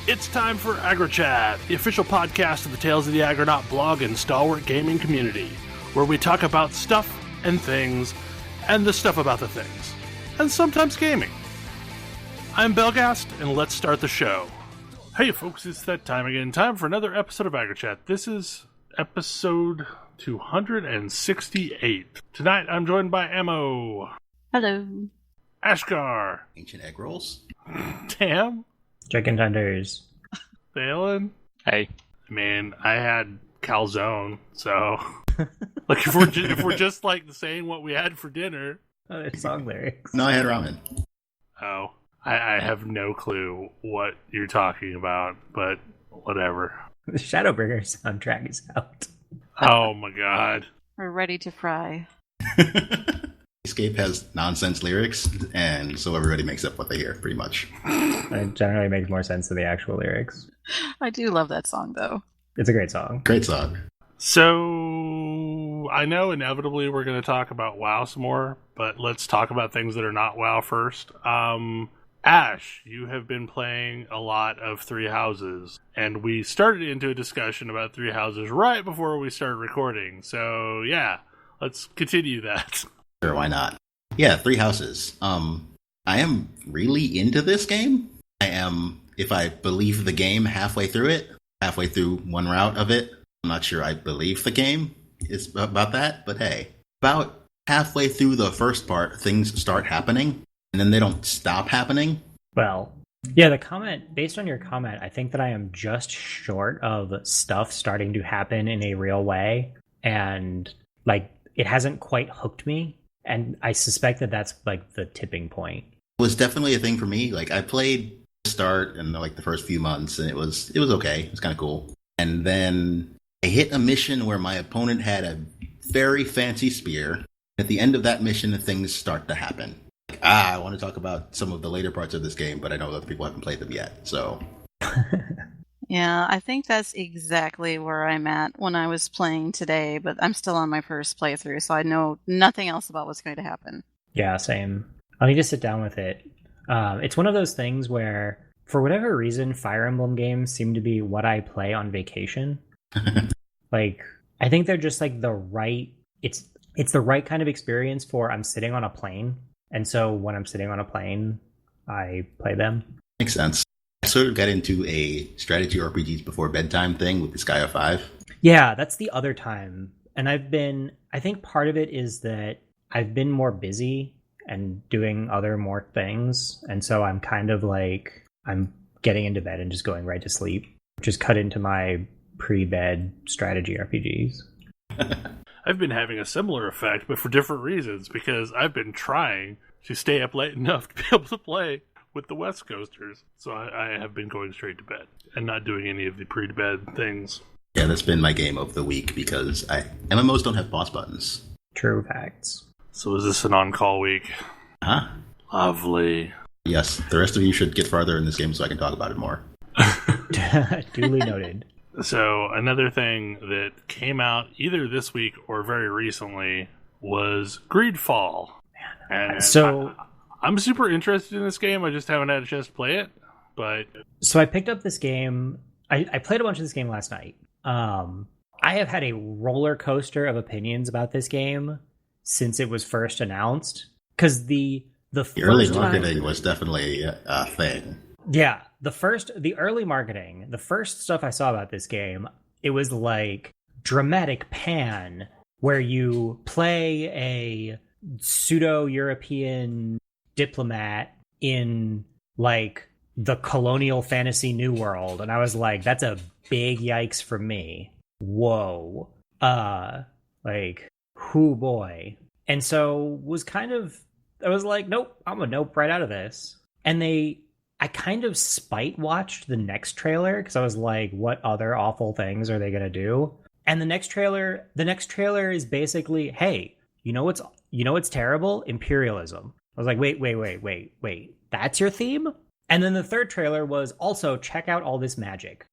It's time for AggroChat, the official podcast of the Tales of the Aggronaut blog and stalwart gaming community, where we talk about stuff and things, and the stuff about the things, and sometimes gaming. I'm Belgast, and let's start the show. Hey folks, it's that time again. Time for another episode of AggroChat. This is episode 268. Tonight I'm joined by Ammo. Hello. Ashgar. Ancient egg rolls. Tam. Chicken tenders. Phelan. Hey. Man, I had calzone, so like if we're just like saying what we had for dinner. Oh, there's song lyrics. No, I had ramen. Oh, I have no clue what you're talking about, but whatever. The Shadowbringer soundtrack is out. Oh my god. We're ready to fry. Escape has nonsense lyrics, and so everybody makes up what they hear, pretty much. It generally makes more sense than the actual lyrics. I do love that song, though. It's a great song. Great song. So, I know inevitably we're going to talk about WoW some more, but let's talk about things that are not WoW first. Ash, you have been playing a lot of Three Houses, and we started into a discussion about Three Houses right before we started recording. So, yeah, let's continue that. Sure, why not? Yeah, Three Houses. I am really into this game. I am, if I believe the game halfway through one route of it. I'm not sure I believe the game is about that, but hey. About halfway through the first part, things start happening, and then they don't stop happening. Well, yeah, based on your comment, I think that I am just short of stuff starting to happen in a real way, and, like, it hasn't quite hooked me. And I suspect that that's like the tipping point. It was definitely a thing for me. Like, I played the start and like the first few months, and it was okay. It was kind of cool. And then I hit a mission where my opponent had a very fancy spear. At the end of that mission, things start to happen. Like, I want to talk about some of the later parts of this game, but I know other people haven't played them yet. So, Yeah, I think that's exactly where I'm at when I was playing today, but I'm still on my first playthrough, so I know nothing else about what's going to happen. Yeah, same. I'll need to sit down with it. It's one of those things where, for whatever reason, Fire Emblem games seem to be what I play on vacation. Like, I think they're just like the right... It's the right kind of experience for I'm sitting on a plane, and so when I'm sitting on a plane, I play them. Makes sense. I sort of got into a strategy RPGs before bedtime thing with the Sky of 5. Yeah, that's the other time. And I think part of it is that I've been more busy and doing other more things. And so I'm kind of like, I'm getting into bed and just going right to sleep, which is cut into my pre-bed strategy RPGs. I've been having a similar effect, but for different reasons, because I've been trying to stay up late enough to be able to play with the West Coasters. So I have been going straight to bed and not doing any of the pre-to-bed things. Yeah, that's been my game of the week because MMOs don't have pause buttons. True facts. So is this an on-call week? Huh? Lovely. Yes, the rest of you should get farther in this game so I can talk about it more. Duly noted. So another thing that came out either this week or very recently was Greedfall. And so... I'm super interested in this game. I just haven't had a chance to play it. But so I picked up this game. I played a bunch of this game last night. I have had a roller coaster of opinions about this game since it was first announced. Because the early marketing was definitely a thing. Yeah, the early marketing, the first stuff I saw about this game, it was like dramatic pan where you play a pseudo-European diplomat in like the colonial fantasy new world, and I was like, that's a big yikes for me. Whoa. Like, whoo boy. And so I was like, nope, I'm a nope right out of this. And I kind of spite watched the next trailer because I was like, what other awful things are they gonna do? And the next trailer is basically, hey, you know what's terrible? Imperialism. I was like, wait, that's your theme? And then the third trailer was also, check out all this magic.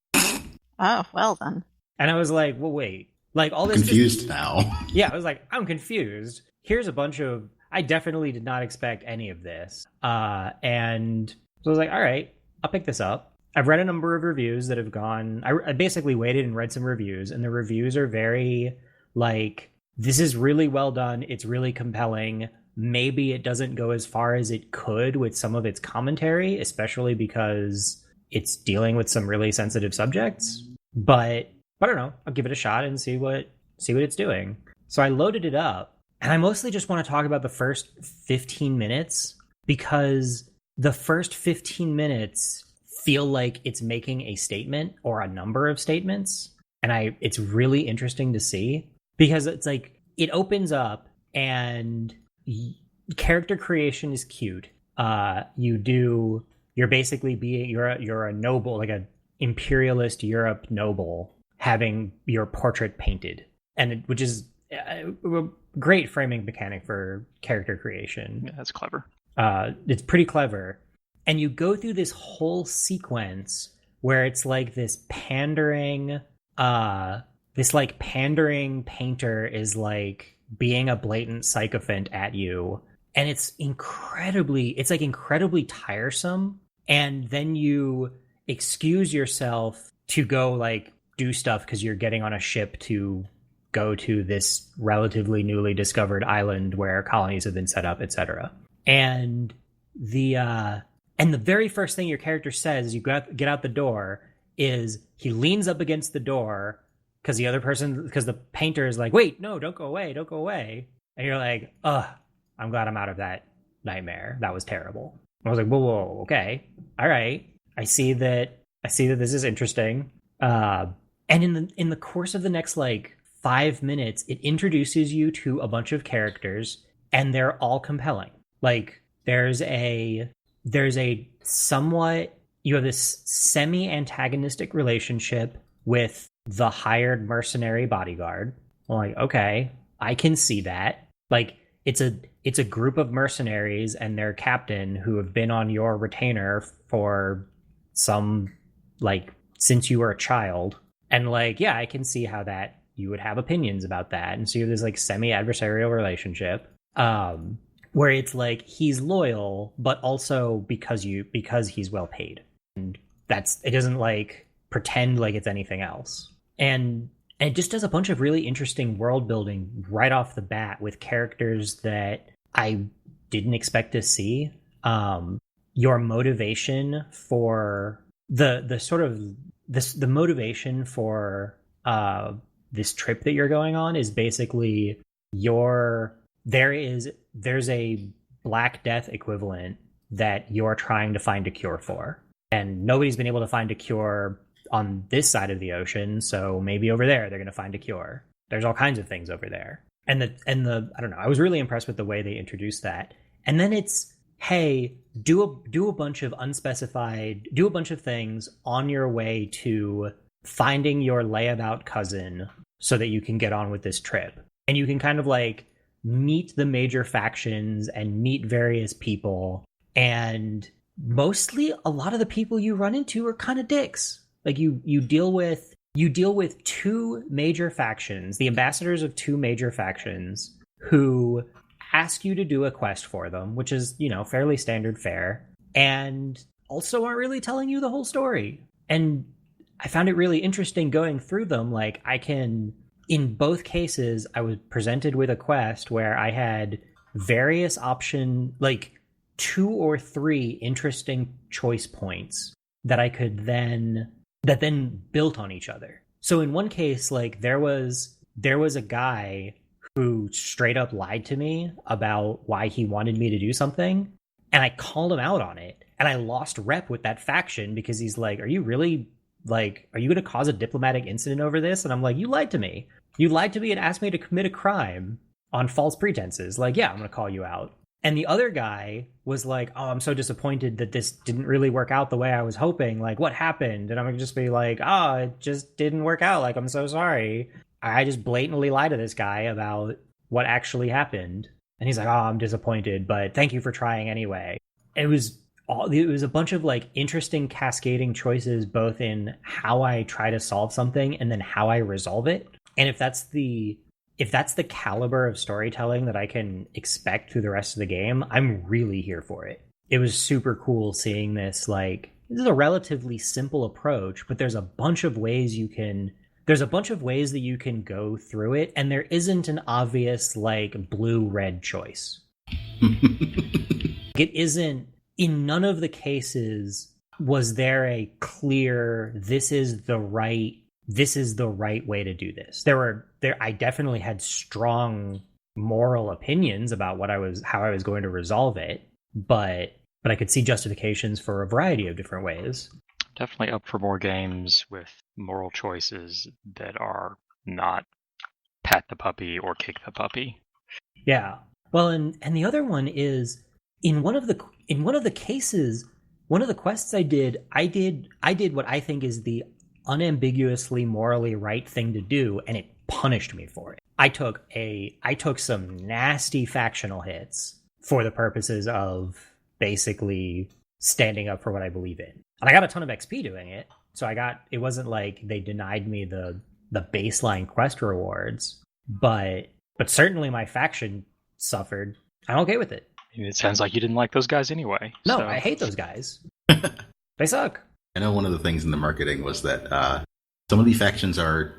Oh, well then. And I was like, well, wait. Like, all this... Confused now. Yeah, I was like, I'm confused. Here's a bunch of... I definitely did not expect any of this. And so I was like, all right, I'll pick this up. I've read a number of reviews that have gone. I basically waited and read some reviews, and the reviews are very like, this is really well done. It's really compelling. Maybe it doesn't go as far as it could with some of its commentary, especially because it's dealing with some really sensitive subjects. But I don't know. I'll give it a shot and see what it's doing. So I loaded it up, and I mostly just want to talk about the first 15 minutes because the first 15 minutes feel like it's making a statement or a number of statements, and it's really interesting to see because it's like it opens up and character creation is cute. You're basically you're a noble, like a imperialist Europe noble, having your portrait painted, and which is a great framing mechanic for character creation. Yeah, that's clever. It's pretty clever. And you go through this whole sequence where it's like this pandering painter is like being a blatant sycophant at you. And it's incredibly tiresome. And then you excuse yourself to go like do stuff because you're getting on a ship to go to this relatively newly discovered island where colonies have been set up, etc. And the very first thing your character says as you get out the door is he leans up against the door because the painter is like, wait, no, don't go away. And you're like, ugh, I'm glad I'm out of that nightmare. That was terrible. I was like, whoa, okay. All right. I see that this is interesting. And in the course of the next like 5 minutes, it introduces you to a bunch of characters and they're all compelling. Like there's a somewhat, you have this semi-antagonistic relationship with the hired mercenary bodyguard. I'm like, okay, I can see that. Like it's a group of mercenaries and their captain who have been on your retainer for some, like, since you were a child. And like, yeah, I can see how that you would have opinions about that. And so you have this like semi-adversarial relationship. Where it's like he's loyal, but also because he's well paid, and it doesn't like pretend like it's anything else, and it just does a bunch of really interesting world building right off the bat with characters that I didn't expect to see. Your motivation for the motivation for this trip that you're going on is basically there's a Black Death equivalent that you're trying to find a cure for. And nobody's been able to find a cure on this side of the ocean, so maybe over there they're going to find a cure. There's all kinds of things over there. And the I don't know, I was really impressed with the way they introduced that. And then it's, hey, do a bunch of things on your way to finding your layabout cousin so that you can get on with this trip. And you can kind of like meet the major factions and meet various people, and mostly a lot of the people you run into are kind of dicks. Like you deal with two major factions, the ambassadors of two major factions, who ask you to do a quest for them, which is, you know, fairly standard fare, and also aren't really telling you the whole story. And I found it really interesting going through them. Like in both cases, I was presented with a quest where I had various like 2 or 3 interesting choice points that then built on each other. So in one case, like there was a guy who straight up lied to me about why he wanted me to do something, and I called him out on it, and I lost rep with that faction because he's like, are you going to cause a diplomatic incident over this? And I'm like, you lied to me. You lied to me and asked me to commit a crime on false pretenses. Like, yeah, I'm going to call you out. And the other guy was like, oh, I'm so disappointed that this didn't really work out the way I was hoping. Like, what happened? And I'm going to just be like, oh, it just didn't work out. Like, I'm so sorry. I just blatantly lied to this guy about what actually happened. And he's like, oh, I'm disappointed, but thank you for trying anyway. It was a bunch of like interesting cascading choices, both in how I try to solve something and then how I resolve it. And if that's the caliber of storytelling that I can expect through the rest of the game, I'm really here for it. It was super cool seeing this like this is a relatively simple approach, but there's a bunch of ways that you can go through it, and there isn't an obvious like blue-red choice. It isn't, in none of the cases was there a clear this is the right way to do this. I definitely had strong moral opinions about how I was going to resolve it, but I could see justifications for a variety of different ways. Definitely up for more games with moral choices that are not pat the puppy or kick the puppy. Yeah. Well, and the other one is in one of the cases, one of the quests I did what I think is the unambiguously morally right thing to do, and it punished me for it. I took some nasty factional hits for the purposes of basically standing up for what I believe in. And I got a ton of XP doing it. So it wasn't like they denied me the baseline quest rewards, but certainly my faction suffered. I'm okay with it. It sounds like you didn't like those guys anyway. No, so. I hate those guys. They suck. I know one of the things in the marketing was that some of the factions are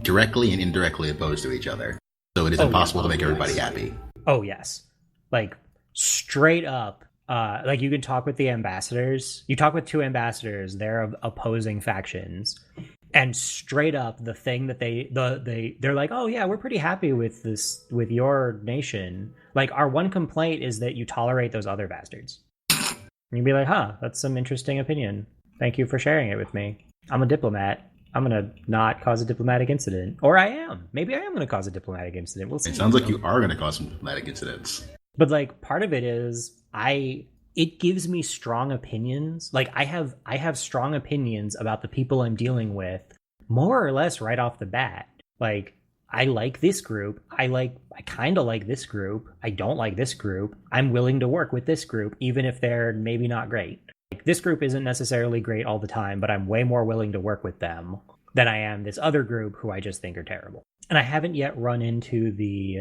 directly and indirectly opposed to each other. So it is impossible to make everybody happy. Oh, yes. Like, straight up, like you can talk with the ambassadors. You talk with two ambassadors, they're opposing factions. And straight up, the thing that they're like, oh yeah, we're pretty happy with this, with your nation. Like, our one complaint is that you tolerate those other bastards. And you'd be like, huh, that's some interesting opinion. Thank you for sharing it with me. I'm a diplomat. I'm going to not cause a diplomatic incident. Or I am. Maybe I am going to cause a diplomatic incident. We'll see. It sounds like you are going to cause some diplomatic incidents. But like, part of it is it gives me strong opinions. Like, I have strong opinions about the people I'm dealing with, more or less right off the bat. Like, I like this group. I kind of like this group. I don't like this group. I'm willing to work with this group, even if they're maybe not great. Like, this group isn't necessarily great all the time, but I'm way more willing to work with them than I am this other group who I just think are terrible. And I haven't yet run into the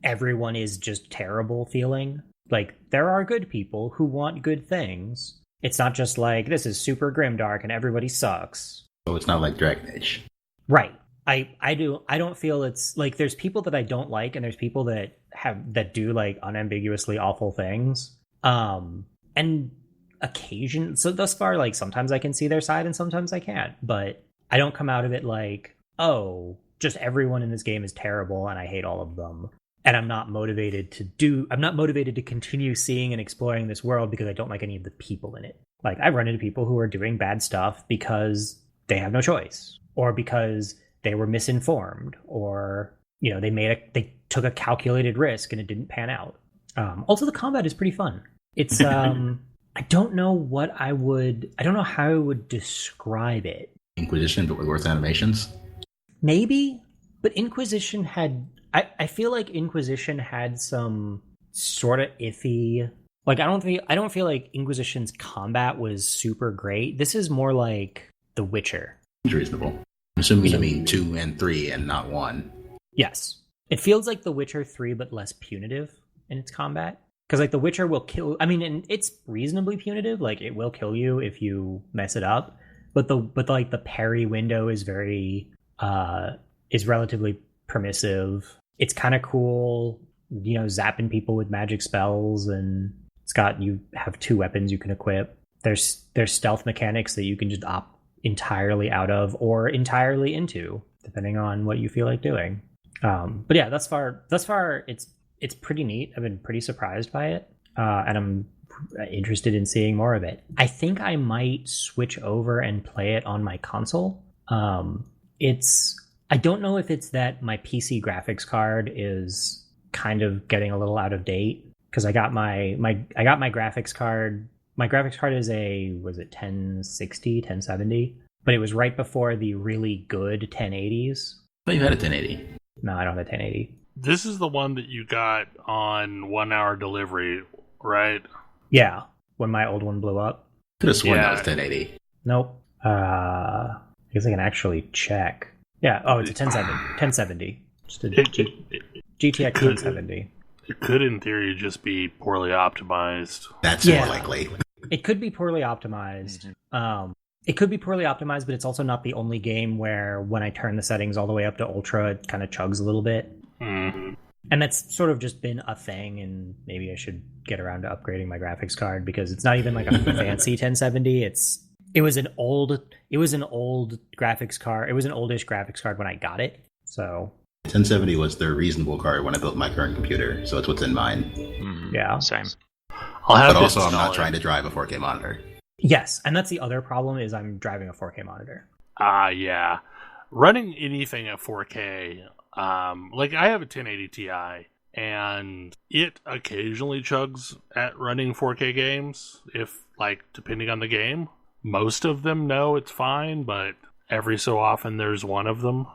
everyone is just terrible feeling. Like, there are good people who want good things. It's not just like, this is super grimdark and everybody sucks. So it's not like Dragon Age. Right. I don't feel it's like, there's people that I don't like, and there's people that do like unambiguously awful things. And so thus far, like, sometimes I can see their side and sometimes I can't, but I don't come out of it like, oh, just everyone in this game is terrible and I hate all of them. And I'm not motivated to continue seeing and exploring this world because I don't like any of the people in it. Like, I've run into people who are doing bad stuff because they have no choice, or because they were misinformed, or, you know, they took a calculated risk and it didn't pan out. Also, the combat is pretty fun. It's I don't know how I would describe it. Inquisition, but with worse animations? Maybe, but Inquisition had... I feel like Inquisition had some sort of iffy... Like, I don't feel like Inquisition's combat was super great. This is more like The Witcher. It's reasonable. I'm assuming you mean 2 and 3 and not 1. Yes. It feels like The Witcher 3, but less punitive in its combat. Because, like, The Witcher will kill... I mean, and it's reasonably punitive. Like, it will kill you if you mess it up. But the parry window is is relatively permissive. It's kind of cool, you know, zapping people with magic spells, and you have 2 weapons you can equip. There's stealth mechanics that you can just opt entirely out of or entirely into, depending on what you feel like doing. But yeah, thus far it's pretty neat. I've been pretty surprised by it, and I'm interested in seeing more of it. I think I might switch over and play it on my console. I don't know if it's that my PC graphics card is kind of getting a little out of date, because I got my graphics card. My graphics card is was it 1060, 1070? But it was right before the really good 1080s. I thought you had a 1080. No, I don't have a 1080. This is the one that you got on 1 hour delivery, right? Yeah, when my old one blew up. Could have sworn that was 1080. Nope. I guess I can actually check. Yeah, it's a 1070. Just a GTX 1070. It could, in theory, just be poorly optimized. That's Yeah. more likely. It could be poorly optimized. It could be poorly optimized, but it's also not the only game where when I turn the settings all the way up to ultra, it kind of chugs a little bit. Mm-hmm. And that's sort of just been a thing, and maybe I should get around to upgrading my graphics card because it's not even like a fancy 1070. It was an old graphics card. It was an oldish graphics card when I got it. So 1070 was the reasonable card when I built my current computer, so it's what's in mine. Yeah. Same. I'll have But to also, I'm install not it. trying to drive a 4K monitor. Yes, and that's the other problem is I'm driving a 4K monitor. Yeah. Running anything at 4K, like I have a 1080 Ti, and it occasionally chugs at running 4K games, if, like, depending on the game. Most of them know it's fine, but every so often there's one of them.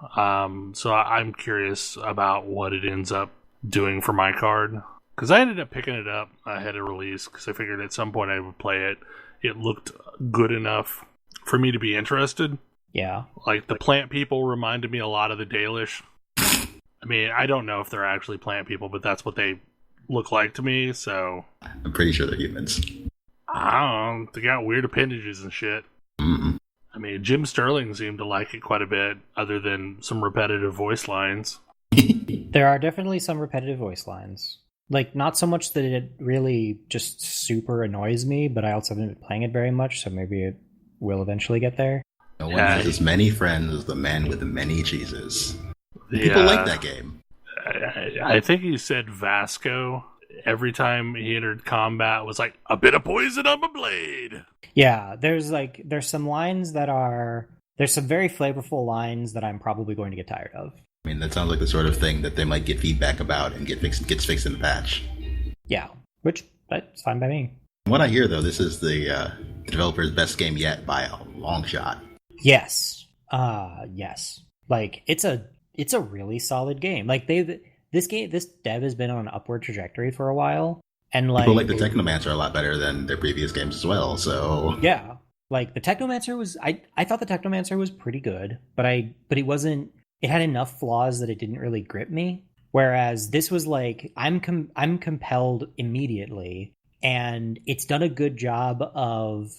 So I'm curious about what it ends up doing for my card. Because I ended up picking it up ahead of release, because I figured at some point I would play it. It looked good enough for me to be interested. Yeah. Like, the plant people reminded me a lot of the Dalish. I mean, I don't know if they're actually plant people, but that's what they look like to me, so... I'm pretty sure they're humans. I don't know. They got weird appendages and shit. Mm-mm. I mean, Jim Sterling seemed to like it quite a bit, other than some repetitive voice lines. There are definitely some repetitive voice lines. Like, not so much that it really just super annoys me, but I also haven't been playing it very much, so maybe it will eventually get there. No one has as many friends as the man with the many cheeses. The, People like that game. I think he said Vasco. Every time he entered combat was like, a bit of poison on my blade. Yeah, there's some lines that are... There's some very flavorful lines that I'm probably going to get tired of. I mean, that sounds like the sort of thing that they might get feedback about and gets fixed in the patch. Yeah, which, that's fine by me. From what I hear, though, this is the developer's best game yet by a long shot. Yes. Yes. Like, it's a really solid game. Like, this dev has been on an upward trajectory for a while. And like, People like the Technomancer a lot better than their previous games as well, so... Yeah. Like, the Technomancer was... I thought the Technomancer was pretty good, but it wasn't... It had enough flaws that it didn't really grip me. Whereas this was like, I'm compelled immediately, and it's done a good job of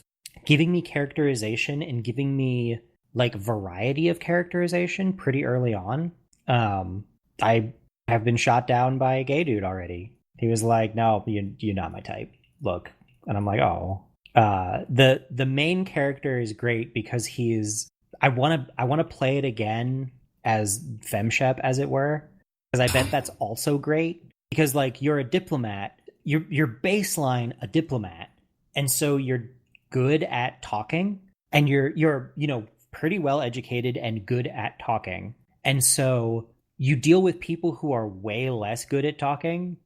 giving me characterization and giving me like variety of characterization pretty early on. I have been shot down by a gay dude already. He was like, "No, you're not my type. Look," and I'm like, "Oh." The main character is great because he's. I want to play it again as FemShep, as it were, because I bet that's also great. Because like, you're a diplomat, you're baseline a diplomat, and so you're good at talking, and you're pretty well educated and good at talking, and so you deal with people who are way less good at talking.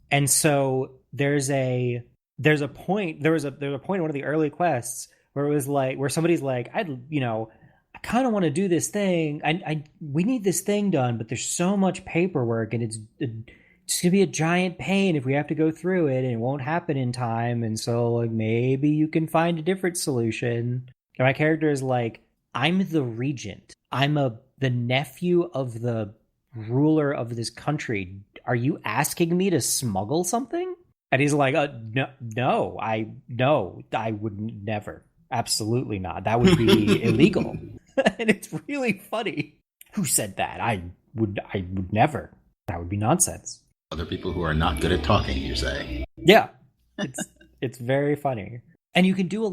And so there was a point in one of the early quests where it was like, where somebody's like, I kind of want to do this thing. We need this thing done, but there's so much paperwork, and it's gonna be a giant pain if we have to go through it, and it won't happen in time. And so, like, maybe you can find a different solution. And my character is like, I'm the regent. I'm the nephew of the ruler of this country. Are you asking me to smuggle something? And he's like, no, I would never. Absolutely not. That would be illegal. And it's really funny. Who said that? I would never. That would be nonsense. Other people who are not good at talking, you say? Yeah. It's very funny. And you can do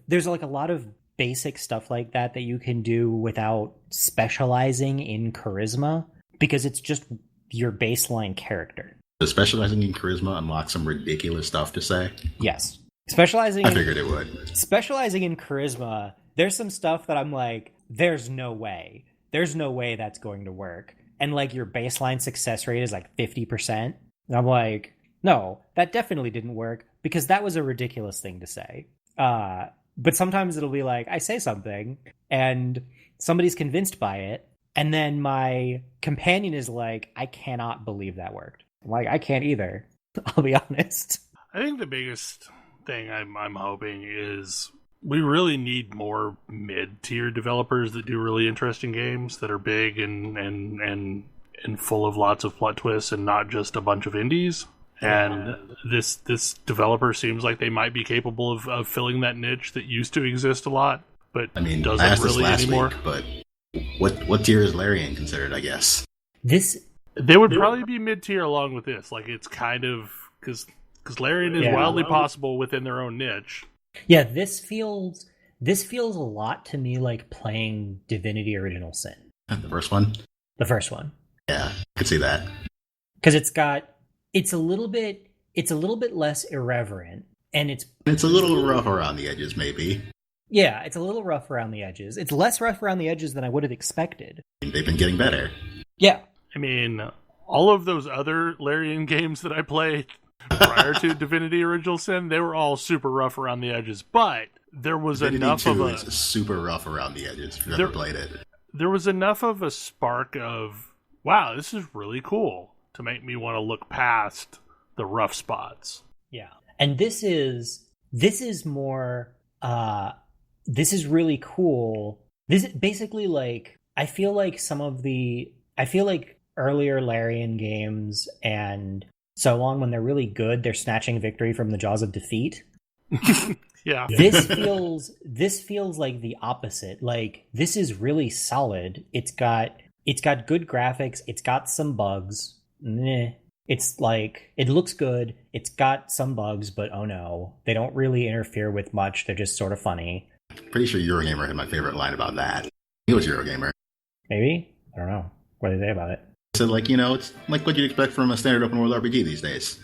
there's like a lot of basic stuff like that you can do without specializing in charisma, because it's just your baseline character. Does specializing in charisma unlock some ridiculous stuff to say? Yes. I figured it would. Specializing in charisma, there's some stuff that I'm like, there's no way that's going to work. And like, your baseline success rate is like 50%. And I'm like, no, that definitely didn't work, because that was a ridiculous thing to say. But sometimes it'll be like, I say something and somebody's convinced by it, and then my companion is like, I cannot believe that worked. I'm like, I can't either. I'll be honest. I think the biggest thing I'm hoping is we really need more mid-tier developers that do really interesting games that are big and and full of lots of plot twists and not just a bunch of indies. And this developer seems like they might be capable of filling that niche that used to exist a lot, but I mean, doesn't I asked really this last anymore. week, but what tier is Larian considered, I guess? They would probably be mid-tier along with this. Like, it's kind of... Because Larian is wildly possible within their own niche. Yeah, this feels a lot to me like playing Divinity Original Sin. The first one? The first one. Yeah, I could see that. Because it's a little bit less irreverent, and it's a little rough around the edges, maybe. Yeah, it's a little rough around the edges. It's less rough around the edges than I would have expected. They've been getting better. Yeah. I mean, all of those other Larian games that I played prior to Divinity Original Sin, they were all super rough around the edges, but there was Divinity enough 2 of a... is super rough around the edges if you've ever played it. There was enough of a spark of, wow, this is really cool, to make me want to look past the rough spots. Yeah. And this is more, this is really cool. This is basically like, I feel like earlier Larian games and so on, when they're really good, they're snatching victory from the jaws of defeat. Yeah. This feels like the opposite. Like, this is really solid. It's got good graphics. It's got some bugs. It's like, it looks good. It's got some bugs, but oh no, they don't really interfere with much. They're just sort of funny. Pretty sure Eurogamer had my favorite line about that. It was Eurogamer. Maybe? I don't know. What did they say about it? So, like, it's like what you'd expect from a standard open world RPG these days.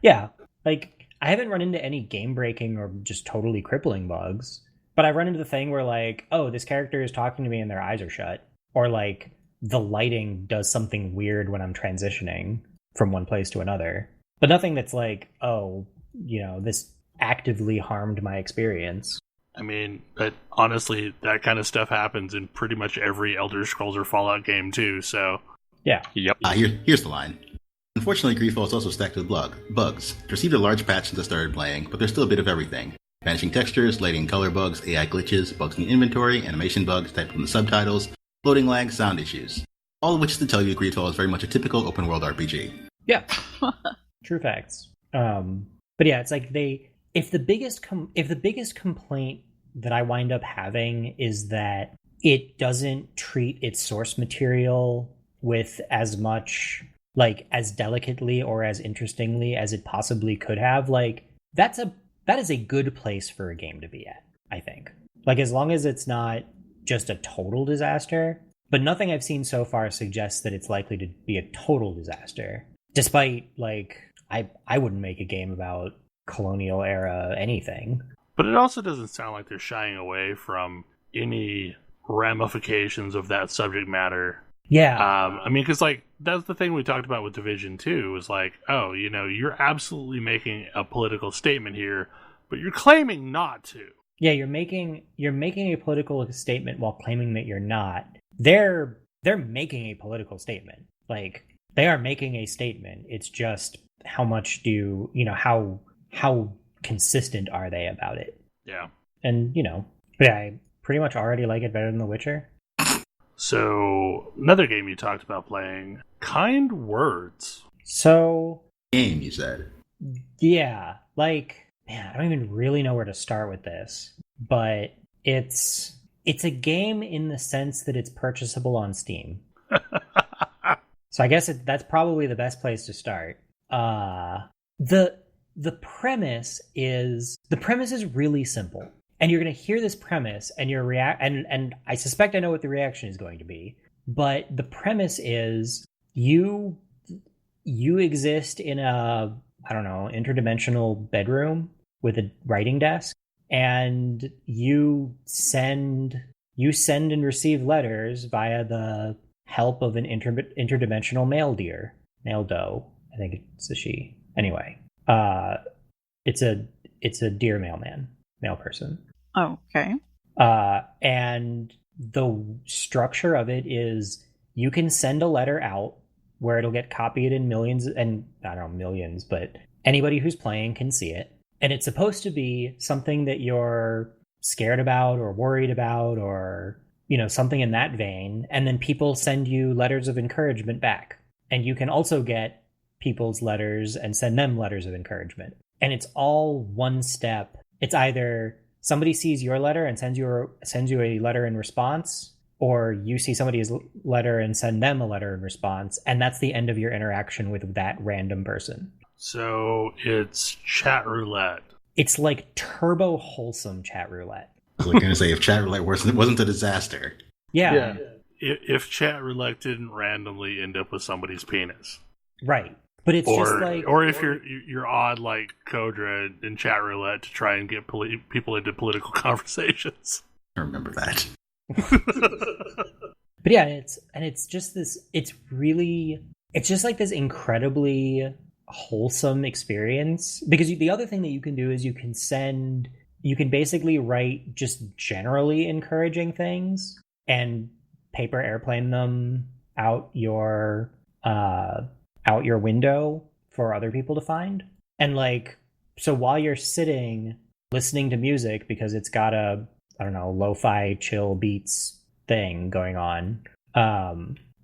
Yeah. Like, I haven't run into any game-breaking or just totally crippling bugs, but I've run into the thing where, like, oh, this character is talking to me and their eyes are shut. Or, like, the lighting does something weird when I'm transitioning from one place to another. But nothing that's like, oh, this actively harmed my experience. I mean, but honestly, that kind of stuff happens in pretty much every Elder Scrolls or Fallout game, too, so... Yeah. Yep. Here's the line. Unfortunately, Greedfall is also stacked with bugs. It received a large patch since I started playing, but there's still a bit of everything. Vanishing textures, lighting color bugs, AI glitches, bugs in the inventory, animation bugs typed in the subtitles, loading lag, sound issues. All of which is to tell you Greedfall is very much a typical open world RPG. Yeah. True facts. But yeah, it's like if the biggest complaint that I wind up having is that it doesn't treat its source material with as much, like, as delicately or as interestingly as it possibly could have, like, that is a good place for a game to be at, I think. Like, as long as it's not just a total disaster, but nothing I've seen so far suggests that it's likely to be a total disaster. Despite, like, I wouldn't make a game about colonial era anything. But it also doesn't sound like they're shying away from any ramifications of that subject matter. Yeah. I mean, because, like, that's the thing we talked about with Division 2, was like, oh, you're absolutely making a political statement here, but you're claiming not to. Yeah, you're making a political statement while claiming that you're not. They're making a political statement. Like, they are making a statement. It's just how much how consistent are they about it? Yeah. And, I pretty much already like it better than The Witcher. So, another game you talked about playing, Kind Words. So... Game, you said. Yeah, like, man, I don't even really know where to start with this. But it's a game in the sense that it's purchasable on Steam. So I guess that's probably the best place to start. The premise is really simple. And you're going to hear this premise and and I suspect I know what the reaction is going to be. But the premise is you exist in a, I don't know, interdimensional bedroom with a writing desk, and you send and receive letters via the help of an interdimensional male doe. I think it's a she. Anyway, it's a deer male person. Oh, okay. And the structure of it is you can send a letter out where it'll get copied in millions, and I don't know, millions, but anybody who's playing can see it. And it's supposed to be something that you're scared about or worried about or something in that vein, and then people send you letters of encouragement back, and you can also get people's letters and send them letters of encouragement, and it's all one step. It's either somebody sees your letter and sends you a letter in response, or you see somebody's letter and send them a letter in response, and that's the end of your interaction with that random person. So it's Chatroulette. It's like turbo wholesome Chatroulette. I was going to say, if Chatroulette wasn't a disaster. Yeah. If Chatroulette didn't randomly end up with somebody's penis. Right. But it's just like... Or if you're odd like Kodra in Chatroulette to try and get people into political conversations. I remember that. But yeah, it's just like this incredibly wholesome experience, because the other thing that you can do is you can basically write just generally encouraging things and paper airplane them out your window for other people to find. And like, so while you're sitting listening to music because it's got a, I don't know, lo-fi chill beats thing going on,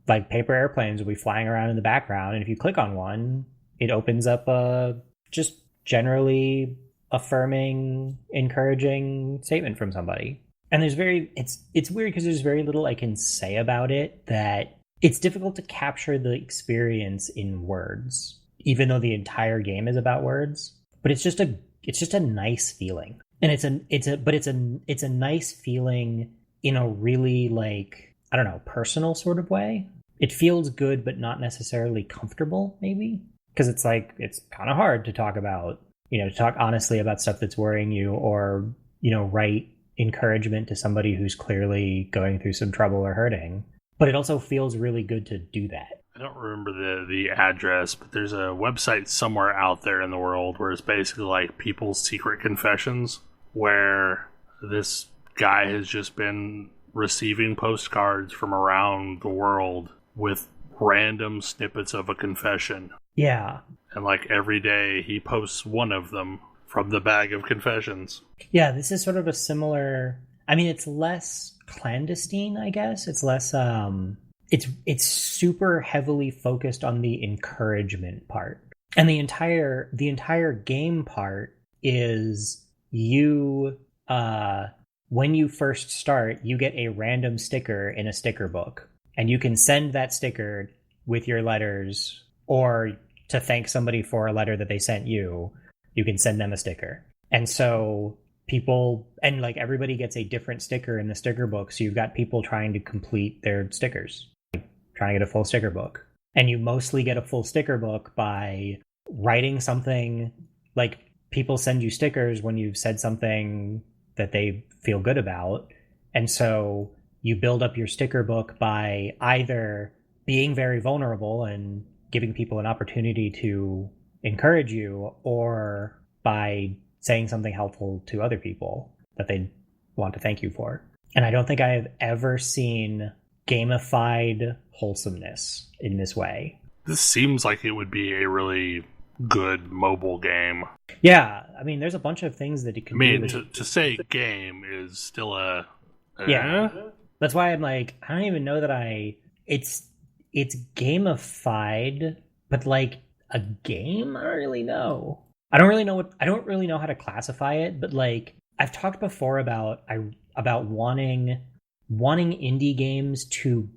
like paper airplanes will be flying around in the background, and if you click on one, it opens up a just generally affirming, encouraging statement from somebody. And it's weird because there's very little I can say about it, that it's difficult to capture the experience in words, even though the entire game is about words. But it's just a nice feeling. And it's a nice feeling in a really, like, I don't know, personal sort of way. It feels good, but not necessarily comfortable, maybe. Because it's like, it's kind of hard to talk about, to talk honestly about stuff that's worrying you, or, write encouragement to somebody who's clearly going through some trouble or hurting. But it also feels really good to do that. I don't remember the address, but there's a website somewhere out there in the world where it's basically like people's secret confessions, where this guy has just been receiving postcards from around the world with random snippets of a confession. Yeah. And like every day he posts one of them from the bag of confessions. Yeah, this is sort of a similar... I mean, it's less clandestine, I guess. It's less... It's super heavily focused on the encouragement part. And the entire game part is you... when you first start, you get a random sticker in a sticker book. And you can send that sticker with your letters, or to thank somebody for a letter that they sent you, you can send them a sticker. And so people, and like everybody gets a different sticker in the sticker book. So you've got people trying to complete their stickers, trying to get a full sticker book. And you mostly get a full sticker book by writing something. Like, people send you stickers when you've said something that they feel good about. And so you build up your sticker book by either being very vulnerable and giving people an opportunity to encourage you, or by saying something helpful to other people that they want to thank you for. And I don't think I have ever seen gamified wholesomeness in this way. This seems like it would be a really good mobile game. Yeah, I mean, there's a bunch of things that it can do. To say game is still a... Yeah. That's why I'm like, I don't even know that it's gamified, but like a game? I don't really know. I don't really know how to classify it, but like, I've talked before about wanting indie games to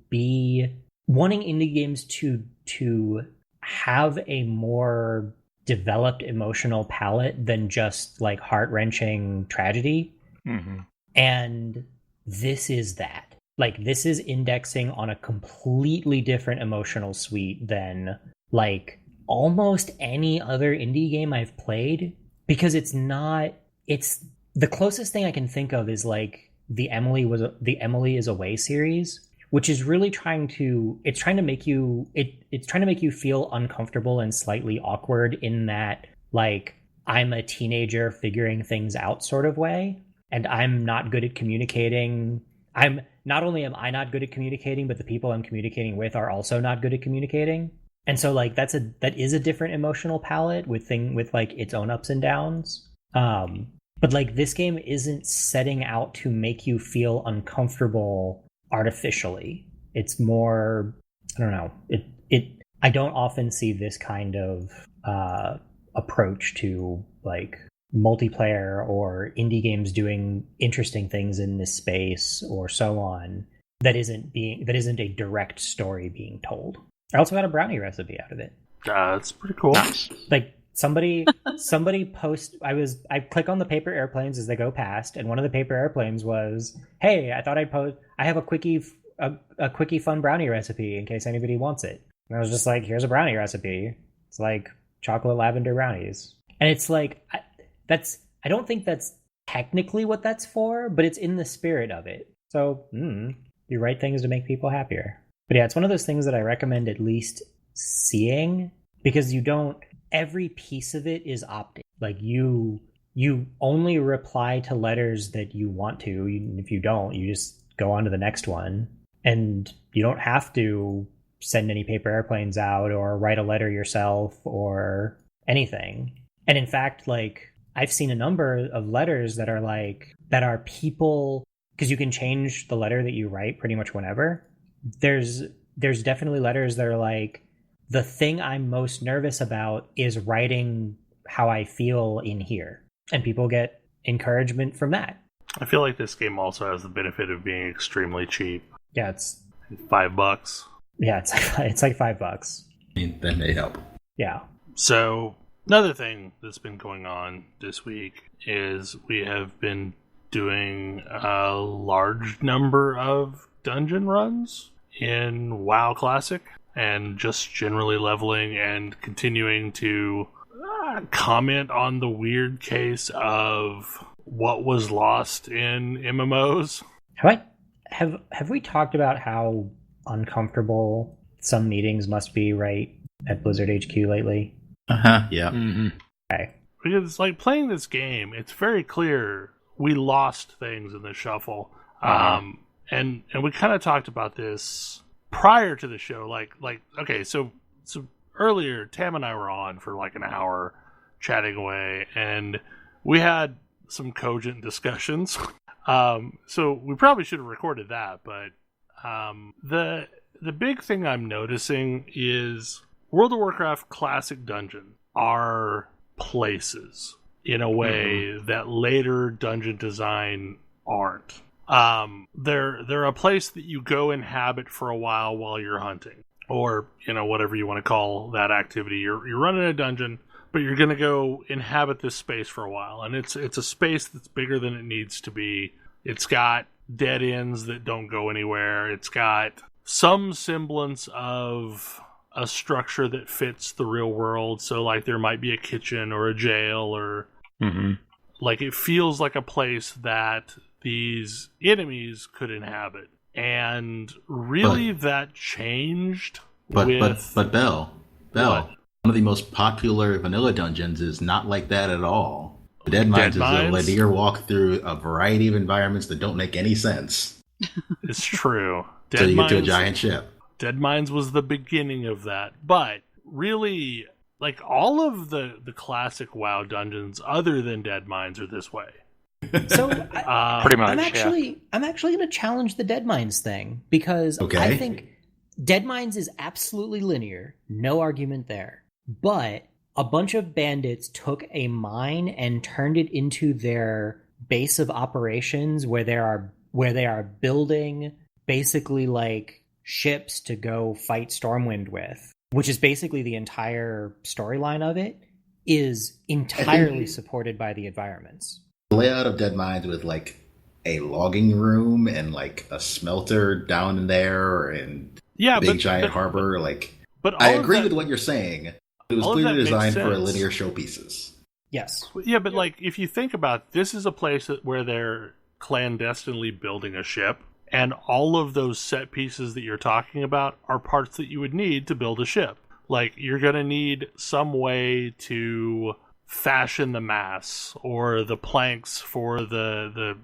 have a more developed emotional palette than just like heart-wrenching tragedy. Mm-hmm. And this is that. Like, this is indexing on a completely different emotional suite than like almost any other indie game I've played, because it's the closest thing I can think of is like the Emily is Away series, which is really trying to make you feel uncomfortable and slightly awkward in that, like, I'm a teenager figuring things out sort of way, and I'm not good at communicating. Not only am I not good at communicating, but the people I'm communicating with are also not good at communicating. And so like that is a different emotional palette with like its own ups and downs. But like, this game isn't setting out to make you feel uncomfortable artificially. It's more, I don't know. I don't often see this kind of approach to like multiplayer or indie games doing interesting things in this space or so on that isn't a direct story being told. I also got a brownie recipe out of it. That's pretty cool. Like somebody post. I click on the paper airplanes as they go past, and one of the paper airplanes was, "Hey, I thought I'd post. I have a quickie fun brownie recipe in case anybody wants it." And I was just like, "Here's a brownie recipe. It's like chocolate lavender brownies." And it's like I don't think that's technically what that's for, but it's in the spirit of it. So you write things to make people happier. But yeah, it's one of those things that I recommend at least seeing, because every piece of it is opted. Like you only reply to letters that you want to. If you don't, you just go on to the next one. And you don't have to send any paper airplanes out or write a letter yourself or anything. And in fact, like I've seen a number of letters that are people, because you can change the letter that you write pretty much whenever. There's definitely letters that are like, the thing I'm most nervous about is writing how I feel in here. And people get encouragement from that. I feel like this game also has the benefit of being extremely cheap. Yeah, it's $5. Yeah, it's like $5. I mean, that may help. Yeah. So another thing that's been going on this week is we have been doing a large number of dungeon runs in WoW Classic, and just generally leveling and continuing to comment on the weird case of what was lost in MMOs. Have we talked about how uncomfortable some meetings must be, right, at Blizzard HQ lately? Yeah. Mm-hmm. Okay. Because like playing this game, it's very clear we lost things in the shuffle. And we kind of talked about this prior to the show. Like okay, so earlier Tam and I were on for like an hour chatting away, and we had some cogent discussions. So we probably should have recorded that, but the big thing I'm noticing is World of Warcraft Classic Dungeon are places in a way that later dungeon design aren't. They're a place that you go inhabit for a while you're hunting, or whatever you want to call that activity. You're running a dungeon, but you're going to go inhabit this space for a while, and it's a space that's bigger than it needs to be. It's got dead ends that don't go anywhere. It's got some semblance of a structure that fits the real world. So like there might be a kitchen or a jail, or like it feels like a place that these enemies could inhabit. And really that changed. But Bell, What? one of the most popular vanilla dungeons is not like that at all. The Dead Mines is a linear walk through a variety of environments that don't make any sense. It's true. So you get to a giant ship. Dead Mines was the beginning of that. But really, like all of the classic WoW dungeons other than Dead Mines are this way. So pretty much. I'm actually going to challenge the Dead Mines thing, because I think Dead Mines is absolutely linear, no argument there. But a bunch of bandits took a mine and turned it into their base of operations, where they are building basically like ships to go fight Stormwind with, which is basically the entire storyline of it, is entirely supported by the environments. The layout of Dead Mines with like a logging room and like a smelter down in there and giant harbor, but I agree with what you're saying. It was clearly designed for linear showpieces. Yes. Yeah, but like if you think about it, this is a place where they're clandestinely building a ship, and all of those set pieces that you're talking about are parts that you would need to build a ship. Like you're going to need some way to fashion the masts or the planks for the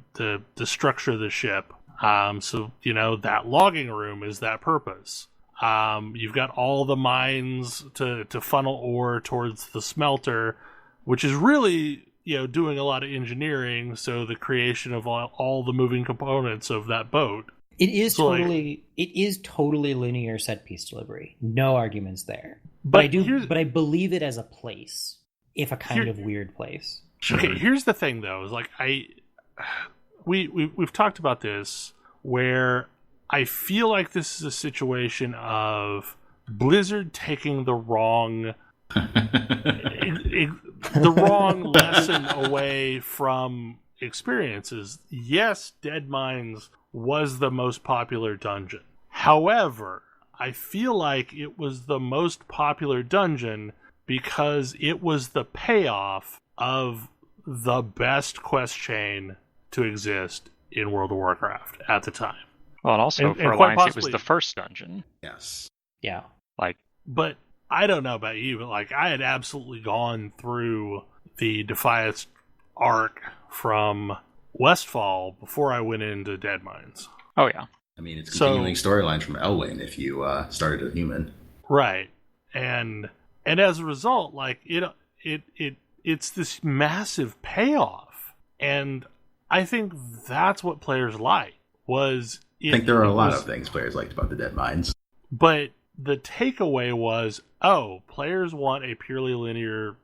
structure of the ship. So that logging room is that purpose. You've got all the mines to funnel ore towards the smelter, which is really doing a lot of engineering. So the creation of all the moving components of that boat. It is So, totally linear set piece delivery. No arguments there. But I believe it as a place, if a kind of weird place. Okay, here's the thing though, is like we've talked about this where I feel like this is a situation of Blizzard taking the wrong lesson away from experiences. Yes, Dead Mines was the most popular dungeon. However, I feel like it was the most popular dungeon because it was the payoff of the best quest chain to exist in World of Warcraft at the time. Well, and also And for quite Alliance, it possibly- was the first dungeon. Yes. Yeah. Like, But I don't know about you, but like I had absolutely gone through the Defiance arc from Westfall before I went into Dead Mines. oh yeah. I mean, it's So- continuing storylines from Elwyn if you started a human. Right. And as a result, like it's this massive payoff. And I think that's what players like was I think there are a lot of things players liked about the Dead Mines. But the takeaway was, oh, players want a purely linear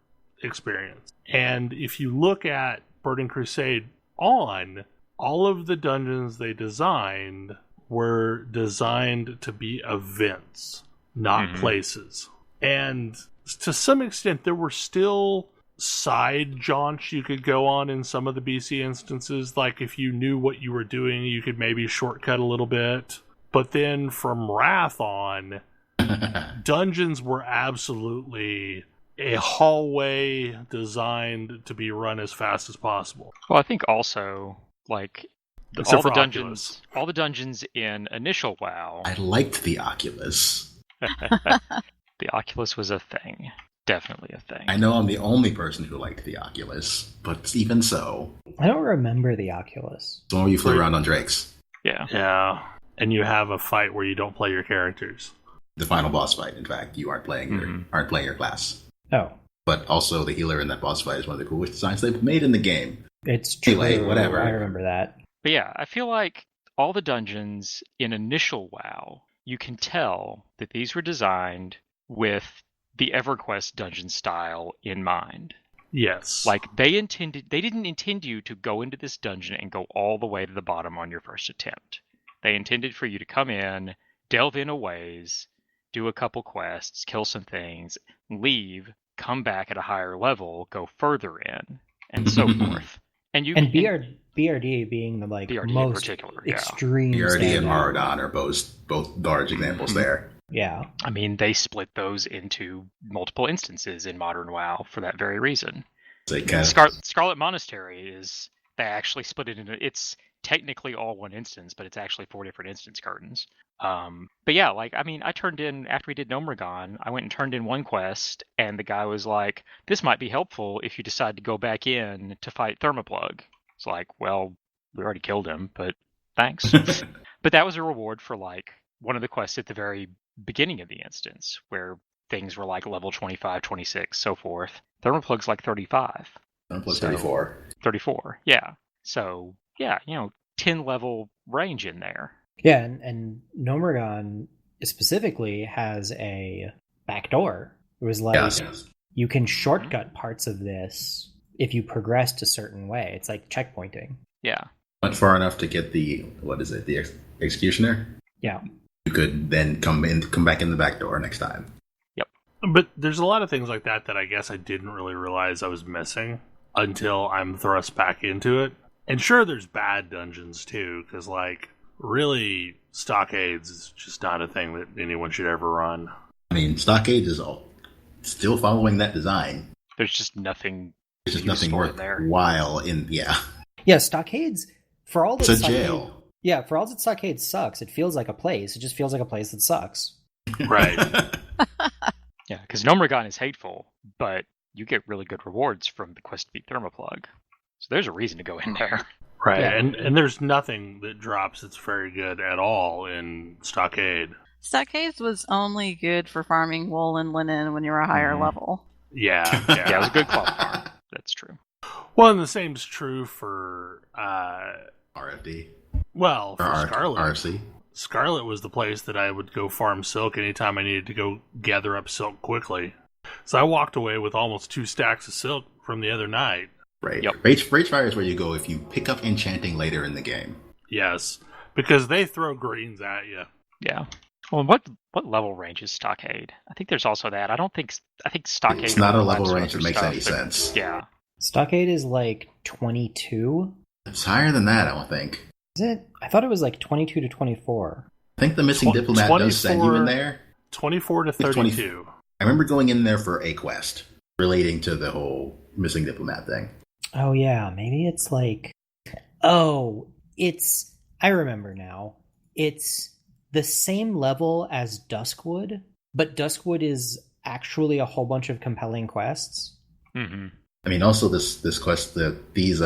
experience. And if you look at Burning Crusade on, all of the dungeons they designed were designed to be events, not places. And to some extent, there were still side jaunts you could go on in some of the BC instances. Like if you knew what you were doing, you could maybe shortcut a little bit. But then from Wrath on, dungeons were absolutely a hallway designed to be run as fast as possible. Well, I think also like Except all for the dungeons in initial WoW, I liked the Oculus. the Oculus was a thing. Definitely a thing. I know I'm the only person who liked the Oculus, but even so, I don't remember the Oculus. some of you flew around on Drakes. Yeah. Yeah. And you have a fight where you don't play your characters. The final boss fight, in fact, you aren't playing your class. Oh, But also, the healer in that boss fight is one of the coolest designs they've made in the game. it's true. Anyway, whatever. I remember that. But yeah, I feel like all the dungeons in initial WoW, you can tell that these were designed with the EverQuest dungeon style in mind. Yes. Like they didn't intend you to go into this dungeon and go all the way to the bottom on your first attempt. They intended for you to come in, delve in a ways, do a couple quests, kill some things, leave, come back at a higher level, go further in, and so forth. And BRD being the BRD in most particular, yeah. extreme. BRD and standout. Maradon are both large examples there. Yeah. I mean, they split those into multiple instances in modern WoW for that very reason. It's like kind of, Scarlet Monastery they actually split it into, it's technically all one instance, but it's actually 4 different instance curtains. But yeah, like, I mean, I turned in, after we did Gnomeregan, I went and turned in one quest, and the guy was like, this might be helpful if you decide to go back in to fight Thermoplug. It's like, well, we already killed him, but thanks. But that was a reward for, like, one of the quests at the very beginning of the instance, where things were like level 25, 26, so forth. Thermoplug's like 35. plus 34. 34, yeah. So, yeah, 10 level range in there. Yeah, and Gnomeregan specifically has a backdoor. It was like Yes. you can shortcut parts of this if you progressed a certain way. It's like checkpointing. Yeah. Went far enough to get the executioner. Yeah. You could then come back in the back door next time. But there's a lot of things like that I guess I didn't really realize I was missing until I'm thrust back into it. And sure, there's bad dungeons too, because like really stockades is just not a thing that anyone should ever run. I mean, Stockades is still following that design. There's just nothing. There's just nothing useful in there. worthwhile in. Yeah, Yeah, Stockades, for all that it's a jail. Yeah, for all that Stockades sucks, it feels like a place. It just feels like a place that sucks. Right. Yeah, because Gnomeregan is hateful, but you get really good rewards from the quest to beat Thermoplug. So there's a reason to go in there. Right. Yeah. And there's nothing that drops that's very good at all in Stockade. Stockades was only good for farming wool and linen when you were a higher level. Yeah. Yeah, it was a good cloth farm. That's true. Well, and the same's true for RFD. Well, for Or Scarlet, RC. Scarlet was the place that I would go farm silk anytime I needed to go gather up silk quickly. So I walked away with almost 2 stacks of silk from the other night. Right. Yep. Ragefire is where you go if you pick up enchanting later in the game. Yes, because they throw greens at you. Yeah. Well, what level range is Stockade? I think there's also that. I think Stockade. It's not a level overlaps with range that other makes stuff, any but- sense. Yeah. Stockade is like 22. It's higher than that, I don't think. Is it? I thought it was like 22 to 24. I think the missing diplomat does send you in 24 there. 24 to 32. I remember going in there for a quest relating to the whole missing diplomat thing. Oh yeah, maybe it's like... Oh, it's... I remember now. It's the same level as Duskwood, but Duskwood is actually a whole bunch of compelling quests. Mm-hmm. I mean, also this quest, these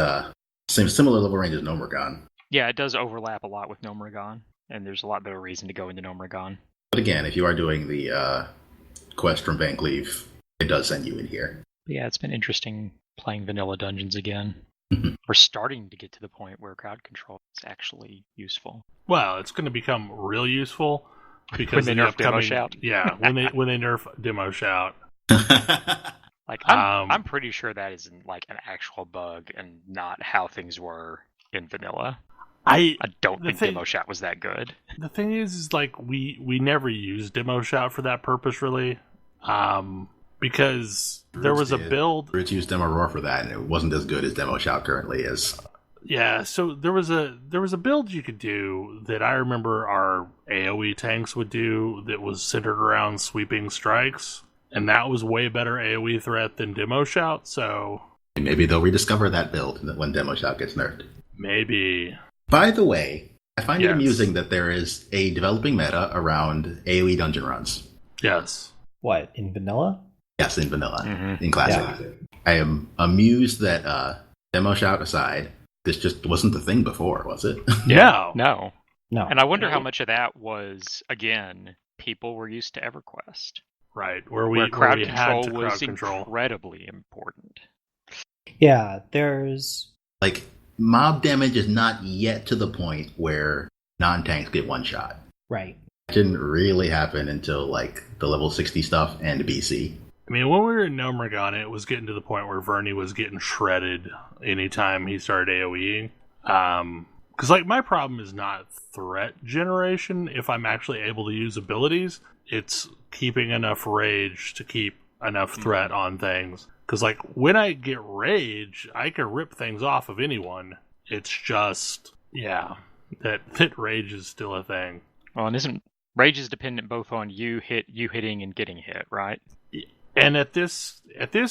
similar level range as Nomergon. Yeah, it does overlap a lot with Nomergon, and there's a lot better reason to go into Nomergon. But again, if you are doing the quest from Van Cleave, it does send you in here. But yeah, it's been interesting playing vanilla dungeons again. We're starting to get to the point where crowd control is actually useful. Well, it's going to become real useful because When they nerf Demo Shout? Yeah, when they nerf Demo Shout. Like I'm pretty sure that isn't like an actual bug and not how things were in vanilla. I don't think Demo Shout was that good. The thing is like we never used Demo Shout for that purpose really. Because there was a build. Druids used Demo Roar for that, and it wasn't as good as Demo Shout currently is. Yeah, so there was a build you could do that I remember our AoE tanks would do that was centered around sweeping strikes, and that was way better AoE threat than Demo Shout. So maybe they'll rediscover that build when Demo Shout gets nerfed. Maybe. By the way, I find it amusing that there is a developing meta around AoE dungeon runs. Yes. What, in vanilla? Yes, in vanilla. In Classic. Yeah. I am amused that, Demo Shout aside, this just wasn't the thing before, was it? Yeah. No. No. And I wonder how much of that was, again, people were used to EverQuest. Right, where crowd control was incredibly important. Yeah, there's... Like, mob damage is not yet to the point where non-tanks get one shot. Right. It didn't really happen until, like, the level 60 stuff and BC. I mean, when we were in Nomergon, it was getting to the point where Verney was getting shredded anytime he started AoEing. Because, like, my problem is not threat generation if I'm actually able to use abilities. It's keeping enough rage to keep enough threat on things. Because, like, when I get rage, I can rip things off of anyone. It's just, yeah, that rage is still a thing. Well, and isn't rage is dependent both on you hitting and getting hit, right? And at this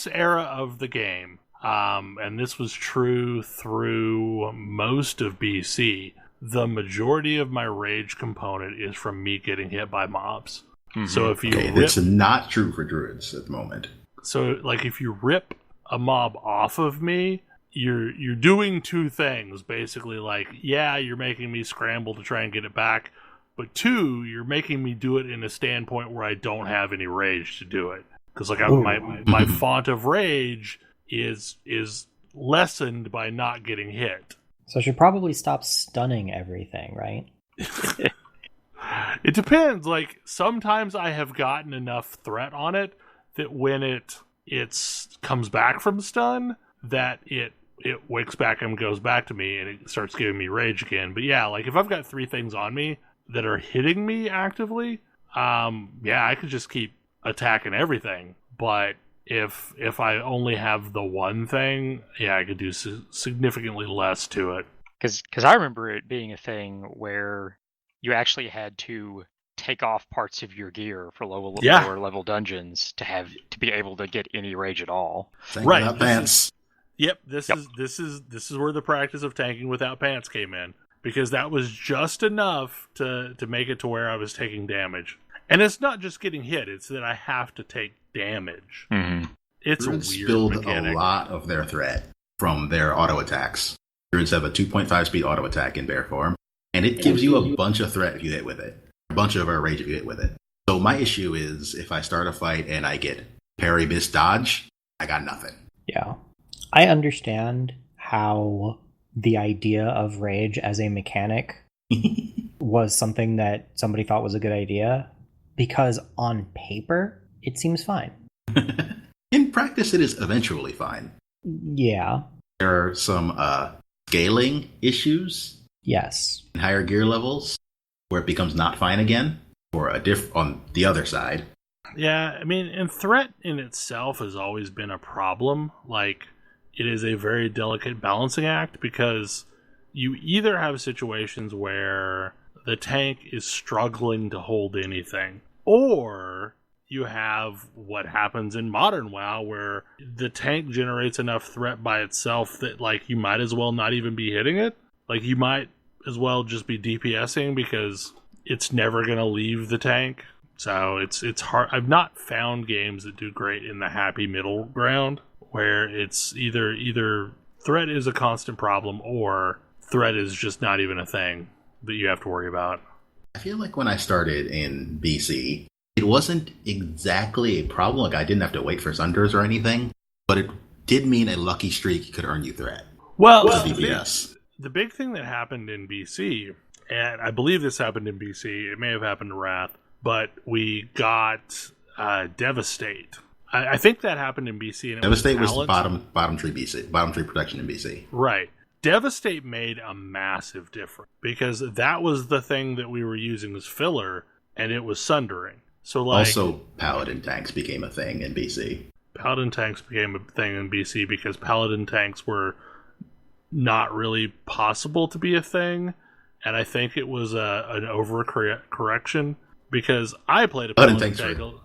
era of the game, and this was true through most of BC, the majority of my rage component is from me getting hit by mobs. Mm-hmm. So if you that's not true for druids at the moment. So, like, if you rip a mob off of me, you're doing two things, basically. Like, yeah, you're making me scramble to try and get it back, but two, you're making me do it in a standpoint where I don't have any rage to do it. Because, like, my font of rage is lessened by not getting hit. So I should probably stop stunning everything, right? It depends. Like, sometimes I have gotten enough threat on it that when it comes back from stun, that it wakes back and goes back to me and it starts giving me rage again. But yeah, like, if I've got 3 things on me that are hitting me actively, I could just keep attacking everything. But if I only have the one thing, I could do significantly less to it. Because I remember it being a thing where you actually had to take off parts of your gear for lower level dungeons to be able to get any rage at all. Right. This is where the practice of tanking without pants came in, because that was just enough to make it to where I was taking damage. And it's not just getting hit; it's that I have to take damage. Mm-hmm. It's Druids a weird build mechanic. A lot of their threat from their auto attacks. Druids have a 2.5 speed auto attack in bear form, and it gives you a bunch of threat if you hit with it. A bunch of rage if you hit with it. So my issue is if I start a fight and I get parry, miss, dodge, I got nothing. Yeah. I understand how the idea of rage as a mechanic was something that somebody thought was a good idea, because on paper, it seems fine. In practice, it is eventually fine. Yeah. There are some scaling issues Yes. in higher gear levels where it becomes not fine again, or on the other side. Yeah, I mean, and threat in itself has always been a problem. Like, it is a very delicate balancing act because you either have situations where the tank is struggling to hold anything, or you have what happens in modern WoW where the tank generates enough threat by itself that, like, you might as well not even be hitting it. Like, you might as well just be DPSing because it's never going to leave the tank. So it's hard. I've not found games that do great in the happy middle ground where it's either threat is a constant problem or threat is just not even a thing that you have to worry about. I feel like when I started in BC, it wasn't exactly a problem. Like, I didn't have to wait for Sunders or anything, but it did mean a lucky streak could earn you threat. Well, the big thing that happened in BC, and I believe this happened in BC, it may have happened to Wrath, but we got Devastate. I think that happened in BC. And Devastate was the bottom tree BC, bottom tree protection in BC. Right. Devastate made a massive difference because that was the thing that we were using as filler, and it was sundering. So, like, also, Paladin tanks became a thing in BC. Paladin tanks became a thing in BC because Paladin tanks were not really possible to be a thing, and I think it was an overcorrection because I played a Paladin tank.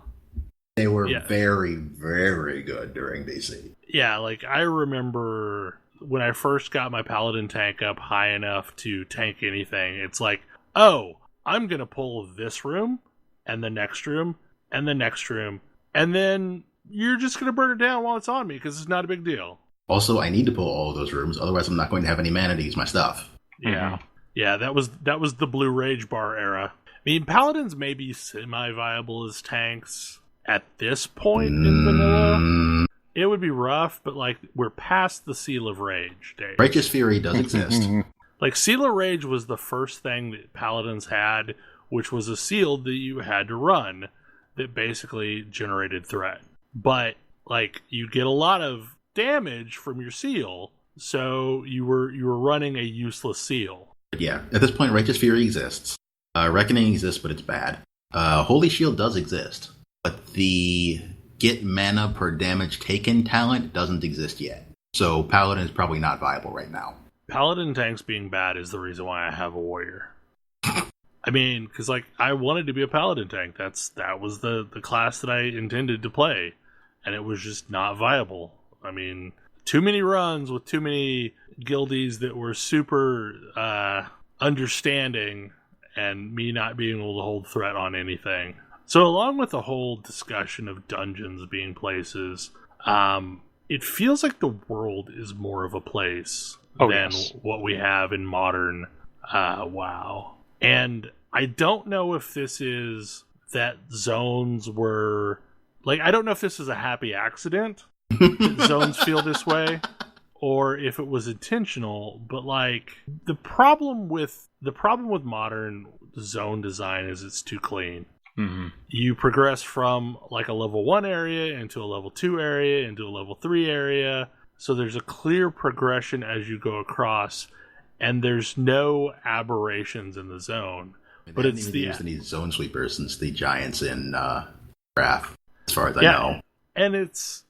They were very, very good during BC. Yeah, like, I remember when I first got my Paladin tank up high enough to tank anything, it's like, oh, I'm going to pull this room, and the next room, and the next room, and then you're just going to burn it down while it's on me, because it's not a big deal. Also, I need to pull all of those rooms, otherwise I'm not going to have any mana to use my stuff. Yeah. Mm-hmm. Yeah, that was the Blue Rage Bar era. I mean, Paladins may be semi-viable as tanks at this point in vanilla. It would be rough, but, like, we're past the Seal of Rage days. Righteous Fury does exist. Like, Seal of Rage was the first thing that Paladins had, which was a seal that you had to run that basically generated threat. But, like, you get a lot of damage from your seal, so you were running a useless seal. Yeah, at this point, Righteous Fury exists. Reckoning exists, but it's bad. Holy Shield does exist, but the get mana per damage taken talent doesn't exist yet. So Paladin is probably not viable right now. Paladin tanks being bad is the reason why I have a warrior. I mean, because, like, I wanted to be a Paladin tank. That was the class that I intended to play, and it was just not viable. I mean, too many runs with too many guildies that were super understanding, and me not being able to hold threat on anything. So along with the whole discussion of dungeons being places, it feels like the world is more of a place than what we have in modern WoW. And I don't know if this is that zones were... Like, I don't know if this is a happy accident that zones feel this way, or if it was intentional, but, like, the problem with modern zone design is it's too clean. Mm-hmm. You progress from, like, a level 1 area into a level 2 area into a level 3 area, so there's a clear progression as you go across, and there's no aberrations in the zone. But it's the used any zone sweepers since the giants in Wrath, as far as I know. And it's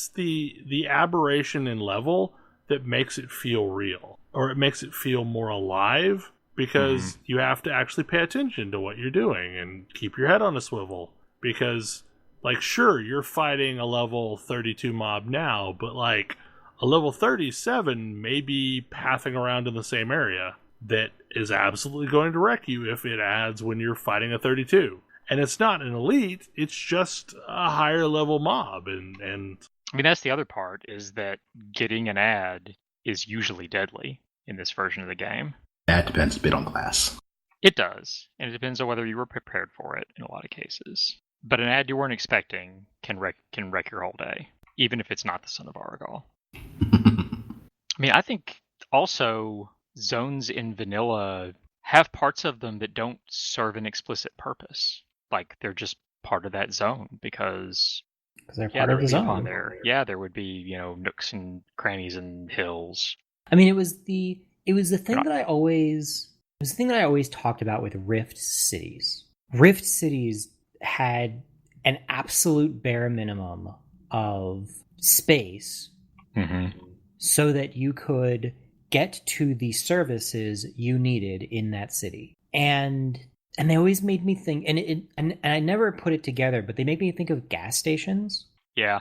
the aberration in level that makes it feel real, or it makes it feel more alive, because you have to actually pay attention to what you're doing and keep your head on a swivel. Because, like, sure, you're fighting a level 32 mob now, but, like, a level 37 may be pathing around in the same area that is absolutely going to wreck you if it adds when you're fighting a 32. And it's not an elite, it's just a higher level mob. And I mean, that's the other part, is that getting an ad is usually deadly in this version of the game. That depends a bit on class. It does, and it depends on whether you were prepared for it in a lot of cases. But an ad you weren't expecting can wreck your whole day, even if it's not the Son of Argal. I mean, I think also zones in vanilla have parts of them that don't serve an explicit purpose. Like they're just part of that zone because they're yeah, part there of would the be upon zone. there. Yeah, there would be, you know, nooks and crannies and hills. I mean, it was the thing Not- that I always talked about with Rift cities. Rift cities had an absolute bare minimum of space so that you could get to the services you needed in that city. And they always made me think, and I never put it together, but they make me think of gas stations. Yeah,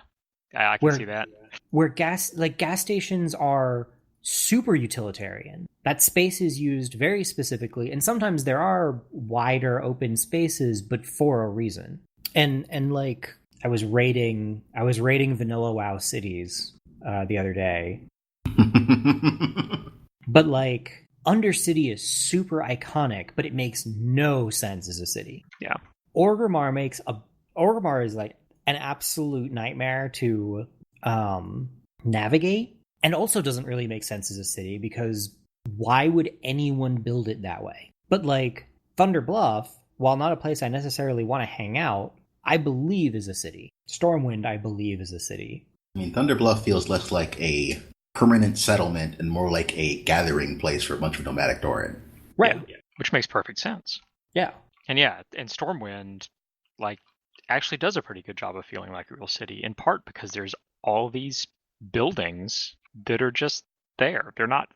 I can see that. Where gas stations are super utilitarian. That space is used very specifically, and sometimes there are wider open spaces, but for a reason. And like I was rating Vanilla WoW cities the other day. But like Undercity is super iconic, but it makes no sense as a city. Yeah. Orgrimmar is like an absolute nightmare to navigate, and also doesn't really make sense as a city because why would anyone build it that way? But like Thunder Bluff, while not a place I necessarily want to hang out, I believe is a city. Stormwind, I believe, is a city. I mean, Thunder Bluff feels less like a permanent settlement and more like a gathering place for a bunch of nomadic Tauren. Right. Yeah, which makes perfect sense. Yeah. And yeah, and Stormwind, like, actually does a pretty good job of feeling like a real city, in part because there's all these buildings that are just there. They're not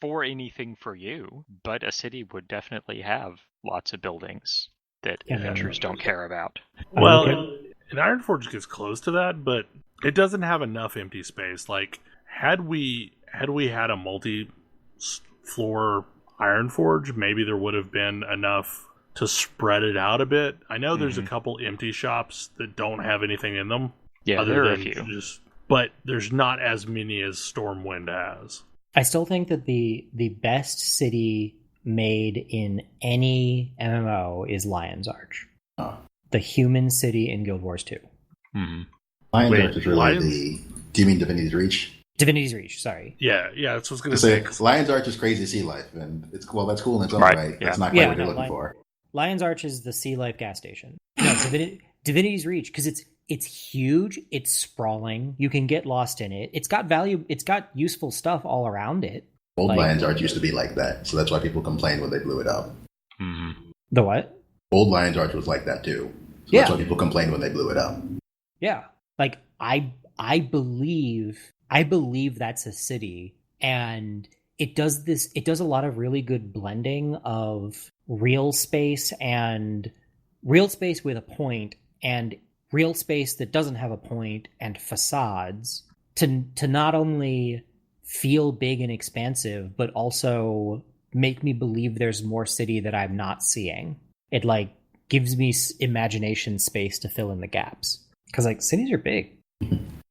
for anything for you, but a city would definitely have lots of buildings that adventurers don't care about. Well, and Ironforge gets close to that, but it doesn't have enough empty space. Like, had we had a multi-floor Ironforge, maybe there would have been enough to spread it out a bit. I know there's a couple empty shops that don't have anything in them. Yeah, there are a few. But there's not as many as Stormwind has. I still think that the best city made in any MMO is Lion's Arch. Oh. The human city in Guild Wars 2. Mm-hmm. Lion's Arch is really do you mean Divinity's Reach? Divinity's Reach, sorry. Yeah, that's what I was going to say. Lion's Arch is crazy sea life, and that's cool in its own way. Yeah. That's not quite what you're looking for. Lion's Arch is the Sea Life gas station. No, Divinity's Reach, because it's huge, it's sprawling, you can get lost in it. It's got value, it's got useful stuff all around it. Old Lion's Arch used to be like that, so that's why people complained when they blew it up. Mm-hmm. The what? Old Lion's Arch was like that too. So that's why people complained when they blew it up. Yeah. Like I believe that's a city, and it does a lot of really good blending of real space with a point and real space that doesn't have a point and facades to not only feel big and expansive, but also make me believe there's more city that I'm not seeing. It like gives me imagination space to fill in the gaps. Because like cities are big.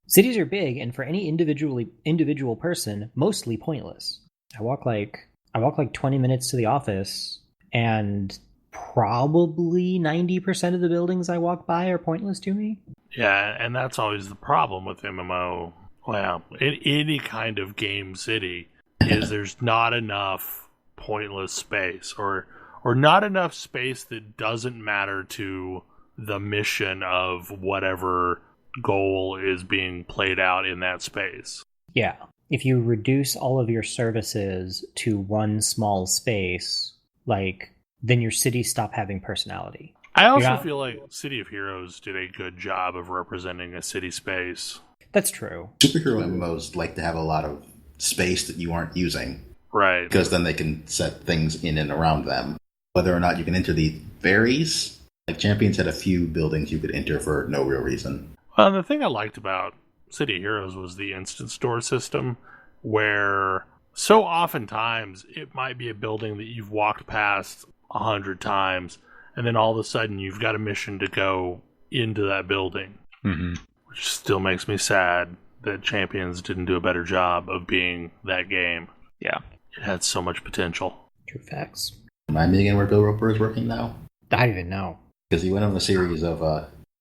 Cities are big, and for any individual person, mostly pointless. I walk like 20 minutes to the office, and probably 90% of the buildings I walk by are pointless to me. Yeah, and that's always the problem with MMO. Well, in any kind of game city, is there's not enough pointless space, or not enough space that doesn't matter to the mission of whatever goal is being played out in that space. Yeah. If you reduce all of your services to one small space, like, then your cities stop having personality. I also feel like City of Heroes did a good job of representing a city space. That's true. Superhero MMOs like to have a lot of space that you aren't using. Right. Because then they can set things in and around them. Whether or not you can enter these varies. Like Champions had a few buildings you could enter for no real reason. Well, the thing I liked about City of Heroes was the instant store system, where so oftentimes it might be a building that you've walked past 100 times, and then all of a sudden you've got a mission to go into that building. Mm-hmm. Which still makes me sad that Champions didn't do a better job of being that game. Yeah. It had so much potential. True facts. Remind me again where Bill Roper is working now? I don't even know. Because he went on a series of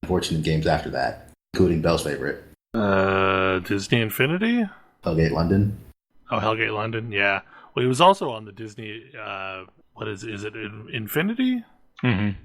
unfortunate games after that, including Bell's favorite. Disney Infinity? Hellgate London. Oh, Hellgate London, yeah. Well, he was also on the Disney what is it Infinity? Mm-hmm.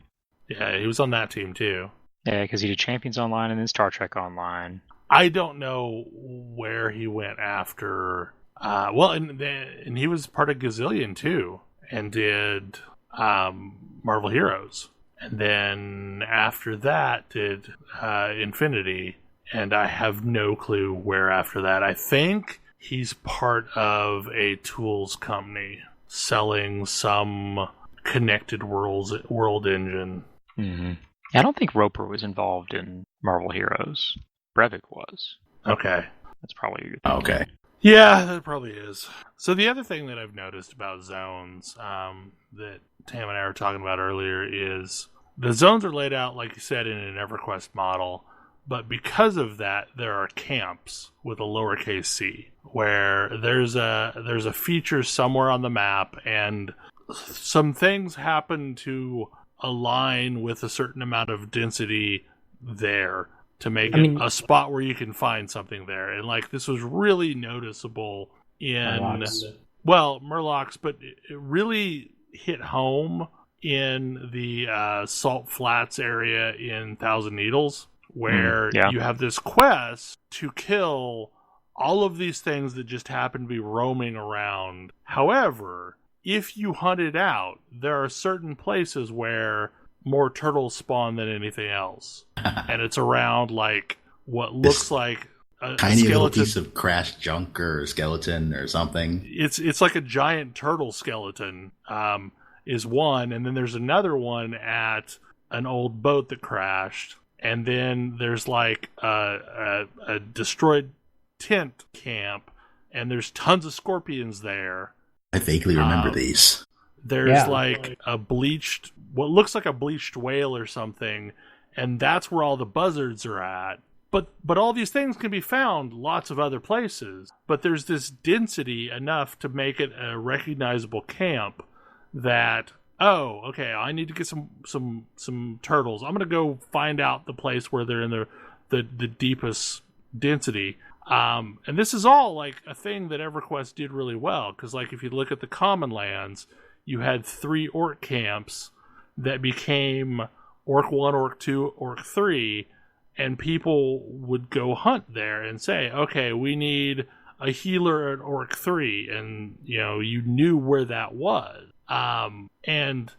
Yeah, he was on that team too. Yeah, because he did Champions Online and then Star Trek Online. I don't know where he went after. And he was part of Gazillion too, and did Marvel Heroes, and then after that did Infinity, and I have no clue where after that. I think he's part of a tools company selling some connected world engine. Mm-hmm. I don't think Roper was involved in Marvel Heroes. Brevik was. Okay. That's probably Okay. Yeah, that probably is. So the other thing that I've noticed about zones that Tam and I were talking about earlier is the zones are laid out, like you said, in an EverQuest model, but because of that, there are camps with a lowercase c, where there's a feature somewhere on the map, and some things happen to align with a certain amount of density there to make it a spot where you can find something there. And like this was really noticeable in Murlocs, but it really hit home in the Salt Flats area in Thousand Needles, where you have this quest to kill all of these things that just happen to be roaming around. However, if you hunt it out, there are certain places where more turtles spawn than anything else. And it's around like what looks like a tiny skeleton. Little piece of crashed junk or skeleton or something. It's like a giant turtle skeleton is one, and then there's another one at an old boat that crashed, and then there's like a destroyed tent camp, and there's tons of scorpions there. I vaguely remember these. There's like what looks like a bleached whale or something, and that's where all the buzzards are at. But all these things can be found lots of other places. But there's this density enough to make it a recognizable camp that, oh, okay, I need to get some turtles. I'm gonna go find out the place where they're in the deepest density. And this is all like a thing that EverQuest did really well, because like if you look at the Common Lands, you had 3 orc camps that became Orc 1, Orc 2, Orc 3, and people would go hunt there and say, okay, we need a healer at Orc 3, and you knew where that was. And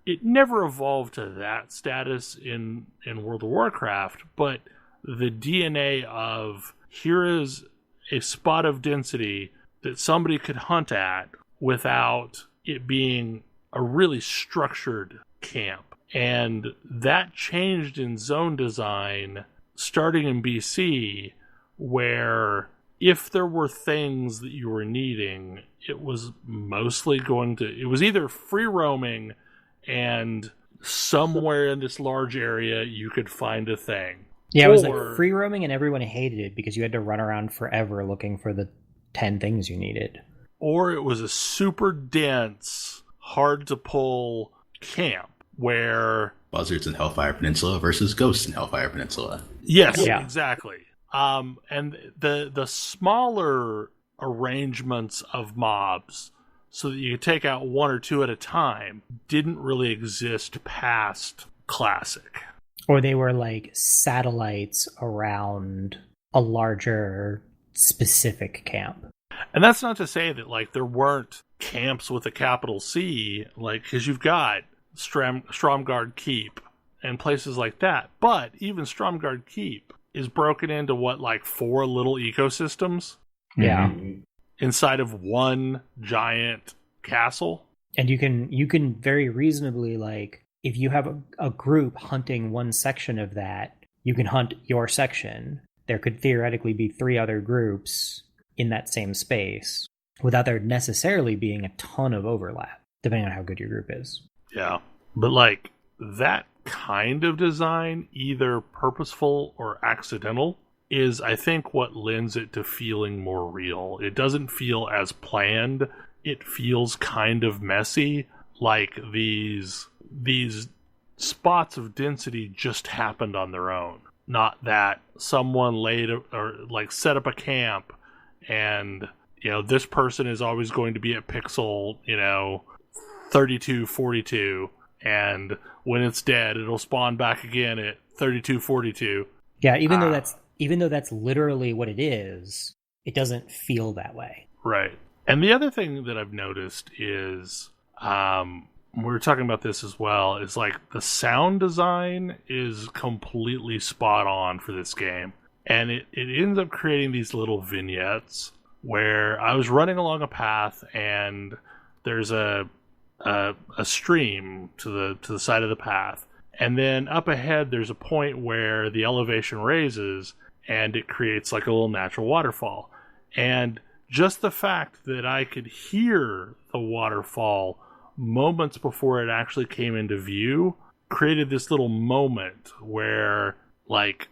it never evolved to that status in World of Warcraft, but the DNA of here is a spot of density that somebody could hunt at without it being a really structured camp. And that changed in zone design starting in BC, where if there were things that you were needing, it was mostly it was either free roaming and somewhere in this large area you could find a thing. Yeah, it was like free roaming, and everyone hated it because you had to run around forever looking for the 10 things you needed. Or it was a super dense, hard to pull camp where buzzards in Hellfire Peninsula versus ghosts in Hellfire Peninsula. Yes, exactly. And the smaller arrangements of mobs, so that you could take out 1 or 2 at a time, didn't really exist past Classic. Or they were like satellites around a larger specific camp. And that's not to say that like there weren't camps with a capital C, like, because you've got Stromgarde Keep and places like that. But even Stromgarde Keep is broken into like 4 little ecosystems. Yeah. Inside of one giant castle. And you can very reasonably, like, if you have a group hunting one section of that, you can hunt your section. There could theoretically be 3 other groups in that same space without there necessarily being a ton of overlap, depending on how good your group is. Yeah. But like that kind of design, either purposeful or accidental, is I think what lends it to feeling more real. It doesn't feel as planned. It feels kind of messy, like these spots of density just happened on their own. Not that someone set up a camp and this person is always going to be at pixel 3242, and when it's dead, it'll spawn back again at 3242. Yeah, even though that's literally what it is, it doesn't feel that way. Right. And the other thing that I've noticed is, we were talking about this as well, is like the sound design is completely spot on for this game. And it ends up creating these little vignettes where I was running along a path and there's a stream to the side of the path. And then up ahead, there's a point where the elevation raises and it creates like a little natural waterfall. And just the fact that I could hear the waterfall moments before it actually came into view created this little moment where, like,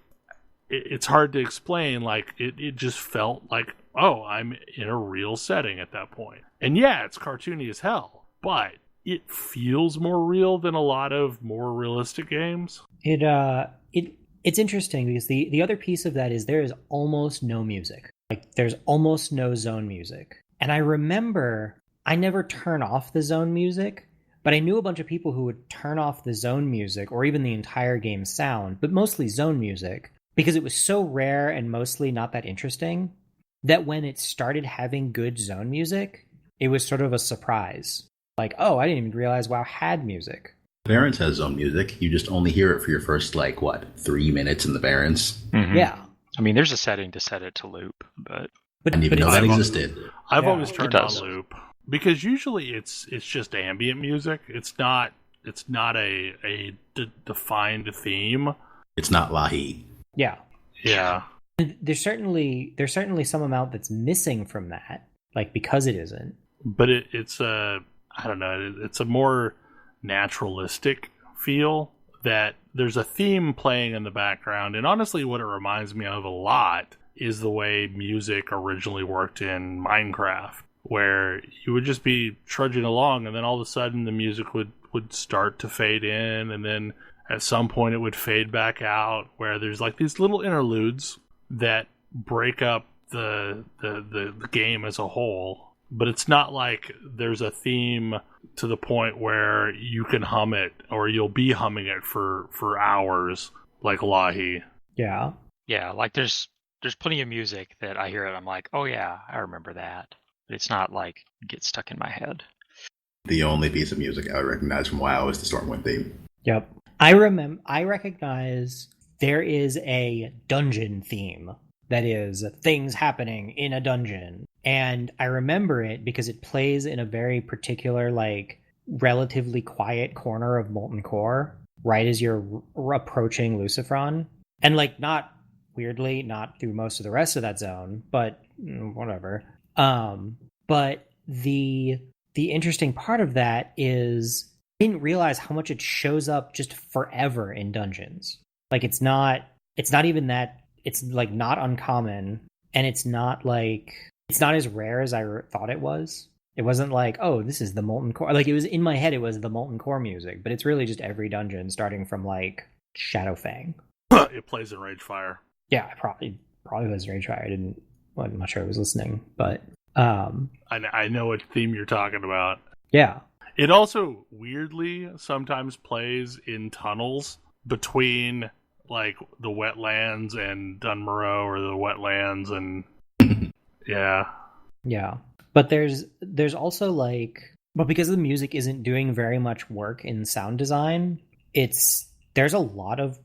it's hard to explain. Like, it just felt like, oh, I'm in a real setting at that point. And yeah, it's cartoony as hell, but it feels more real than a lot of more realistic games. It's interesting because the other piece of that is there is almost no music. Like, there's almost no zone music. And I remember I never turn off the zone music, but I knew a bunch of people who would turn off the zone music or even the entire game sound, but mostly zone music, because it was so rare and mostly not that interesting that when it started having good zone music, it was sort of a surprise. Like, oh, I didn't even realize WoW had music. Barrens has zone music. You just only hear it for your first, 3 minutes in the Barrens. Mm-hmm. Yeah. I mean, there's a setting to set it to loop, but I didn't even know that existed. I've always turned on loop because usually it's just ambient music. It's not a defined theme. It's not Lahi. Yeah. Yeah. There's certainly some amount that's missing from that, like, because it isn't. But it's a more naturalistic feel that there's a theme playing in the background. And honestly, what it reminds me of a lot is the way music originally worked in Minecraft, where you would just be trudging along and then all of a sudden the music would start to fade in, and then at some point it would fade back out, where there's like these little interludes that break up the game as a whole. But it's not like there's a theme to the point where you can hum it or you'll be humming it for hours like Lahi. Yeah. Yeah, like there's plenty of music that I hear it, I'm like, oh yeah, I remember that. But it's not like get stuck in my head. The only piece of music I would recognize from WoW is the Stormwind theme. Yep. I recognize there is a dungeon theme that is things happening in a dungeon. And I remember it because it plays in a very particular, like, relatively quiet corner of Molten Core, right as you're approaching Lucifron. And, like, not weirdly, not through most of the rest of that zone, but whatever. But the interesting part of that is I didn't realize how much it shows up just forever in dungeons. Like, it's not even that, it's, like, not uncommon, and it's not as rare as I thought it was. It wasn't like, oh, this is the Molten Core. Like, it was in my head, it was the Molten Core music, but it's really just every dungeon starting from, like, Shadowfang. It plays in Ragefire. Yeah, probably was Ragefire. I'm not sure I was listening, but I know what theme you're talking about. Yeah. It also weirdly sometimes plays in tunnels between, like, the wetlands and Dunmorrow, or the wetlands and yeah. But there's also, like, but because the music isn't doing very much work in sound design, there's a lot of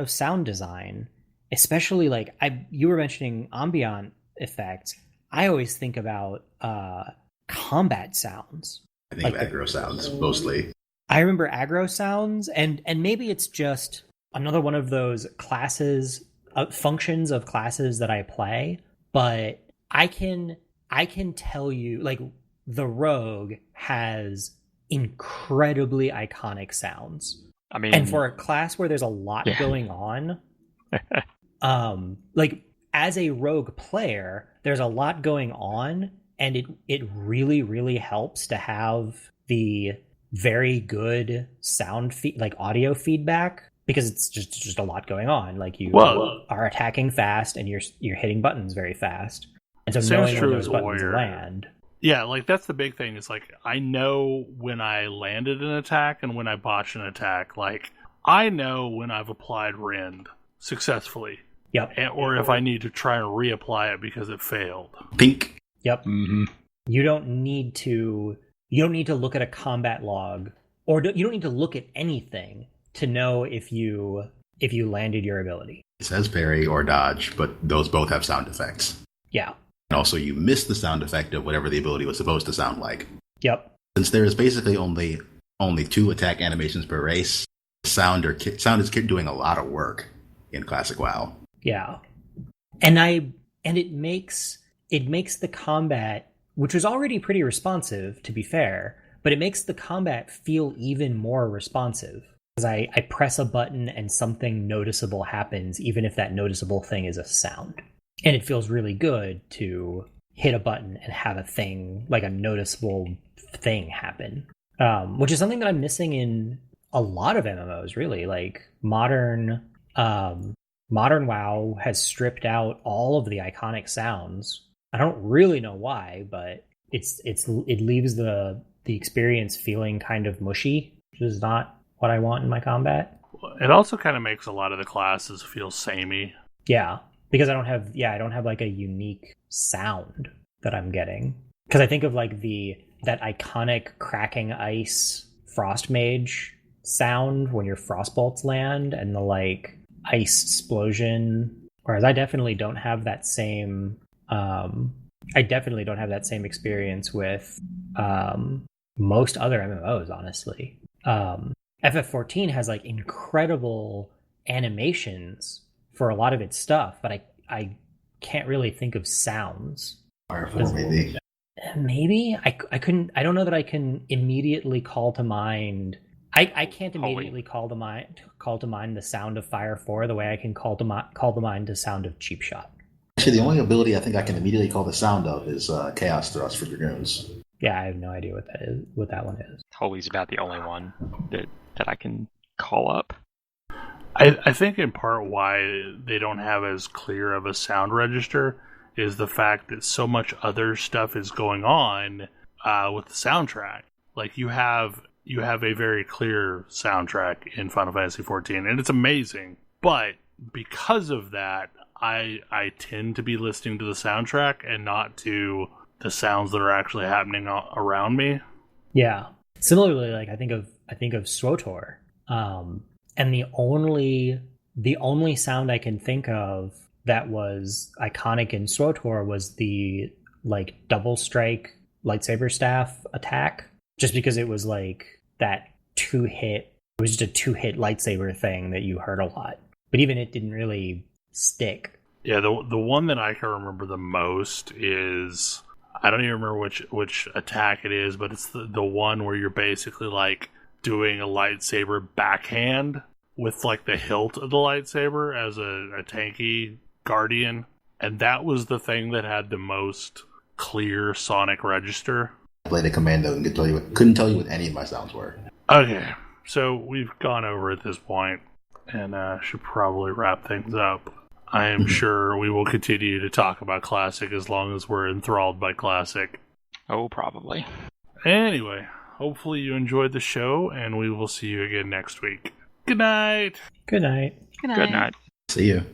sound design, especially, like, you were mentioning ambient effects. I always think about combat sounds. I think of aggro sounds mostly. I remember aggro sounds, and maybe it's just another one of those classes, functions of classes that I play, but I can tell you, like, the rogue has incredibly iconic sounds. I mean, and for a class where there's a lot going on, like, as a rogue player, there's a lot going on, and it really, really helps to have the very good sound like audio feedback, because it's just a lot going on. Like, you are attacking fast and you're hitting buttons very fast. And so knowing when those buttons land. Yeah, like that's the big thing. Is like I know when I landed an attack and when I botched an attack. Like I know when I've applied rend successfully. Yep. Or if I need to try and reapply it because it failed. Pink. Yep. Mm-hmm. You don't need to look at a combat log, or you don't need to look at anything to know if you landed your ability. It says parry or dodge, but those both have sound effects. Yeah. And also, you miss the sound effect of whatever the ability was supposed to sound like. Yep. Since there is basically only 2 attack animations per race, sound is doing a lot of work in Classic WoW. Yeah. And it makes the combat, which was already pretty responsive, to be fair, but it makes the combat feel even more responsive. Because I press a button and something noticeable happens, even if that noticeable thing is a sound. And it feels really good to hit a button and have a thing, like a noticeable thing happen. Which is something that I'm missing in a lot of MMOs, really. Like modern WoW has stripped out all of the iconic sounds. I don't really know why, but it leaves the experience feeling kind of mushy, which is not what I want in my combat. It also kind of makes a lot of the classes feel samey. Yeah, because I don't have like a unique sound that I'm getting. Because I think of like that iconic cracking ice frost mage sound when your frostbolts land and the like ice explosion. Whereas I definitely don't have that same experience with most other MMOs, honestly. FF14 has like incredible animations for a lot of its stuff, but I can't really think of sounds. Fire 4 maybe. Maybe I couldn't. I don't know that I can immediately call to mind. I can't immediately call to mind the sound of Fire 4 the way I can call to mind the sound of Cheap Shot. Actually, the only ability I think I can immediately call the sound of is Chaos Thrust for Dragoons. Yeah, I have no idea what that one is. Holy's about the only one that I can call up. I think in part why they don't have as clear of a sound register is the fact that so much other stuff is going on with the soundtrack. Like you have a very clear soundtrack in Final Fantasy XIV, and it's amazing. But because of that, I tend to be listening to the soundtrack and not to the sounds that are actually happening around me. Yeah. Similarly, like I think of SWTOR, and the only sound I can think of that was iconic in SWTOR was the like double strike lightsaber staff attack, just because it was like that 2-hit. It was just a 2-hit lightsaber thing that you heard a lot, but even it didn't really stick. Yeah, the one that I can remember the most is, I don't even remember which attack it is, but it's the one where you're basically like doing a lightsaber backhand with like the hilt of the lightsaber as a tanky guardian, and that was the thing that had the most clear sonic register. I played a commando and couldn't tell you what any of my sounds were. Okay, so we've gone over at this point, and should probably wrap things up. I am sure we will continue to talk about Classic as long as we're enthralled by Classic. Oh, probably. Anyway, hopefully you enjoyed the show, and we will see you again next week. Good night. Good night. Good night. Good night. See you.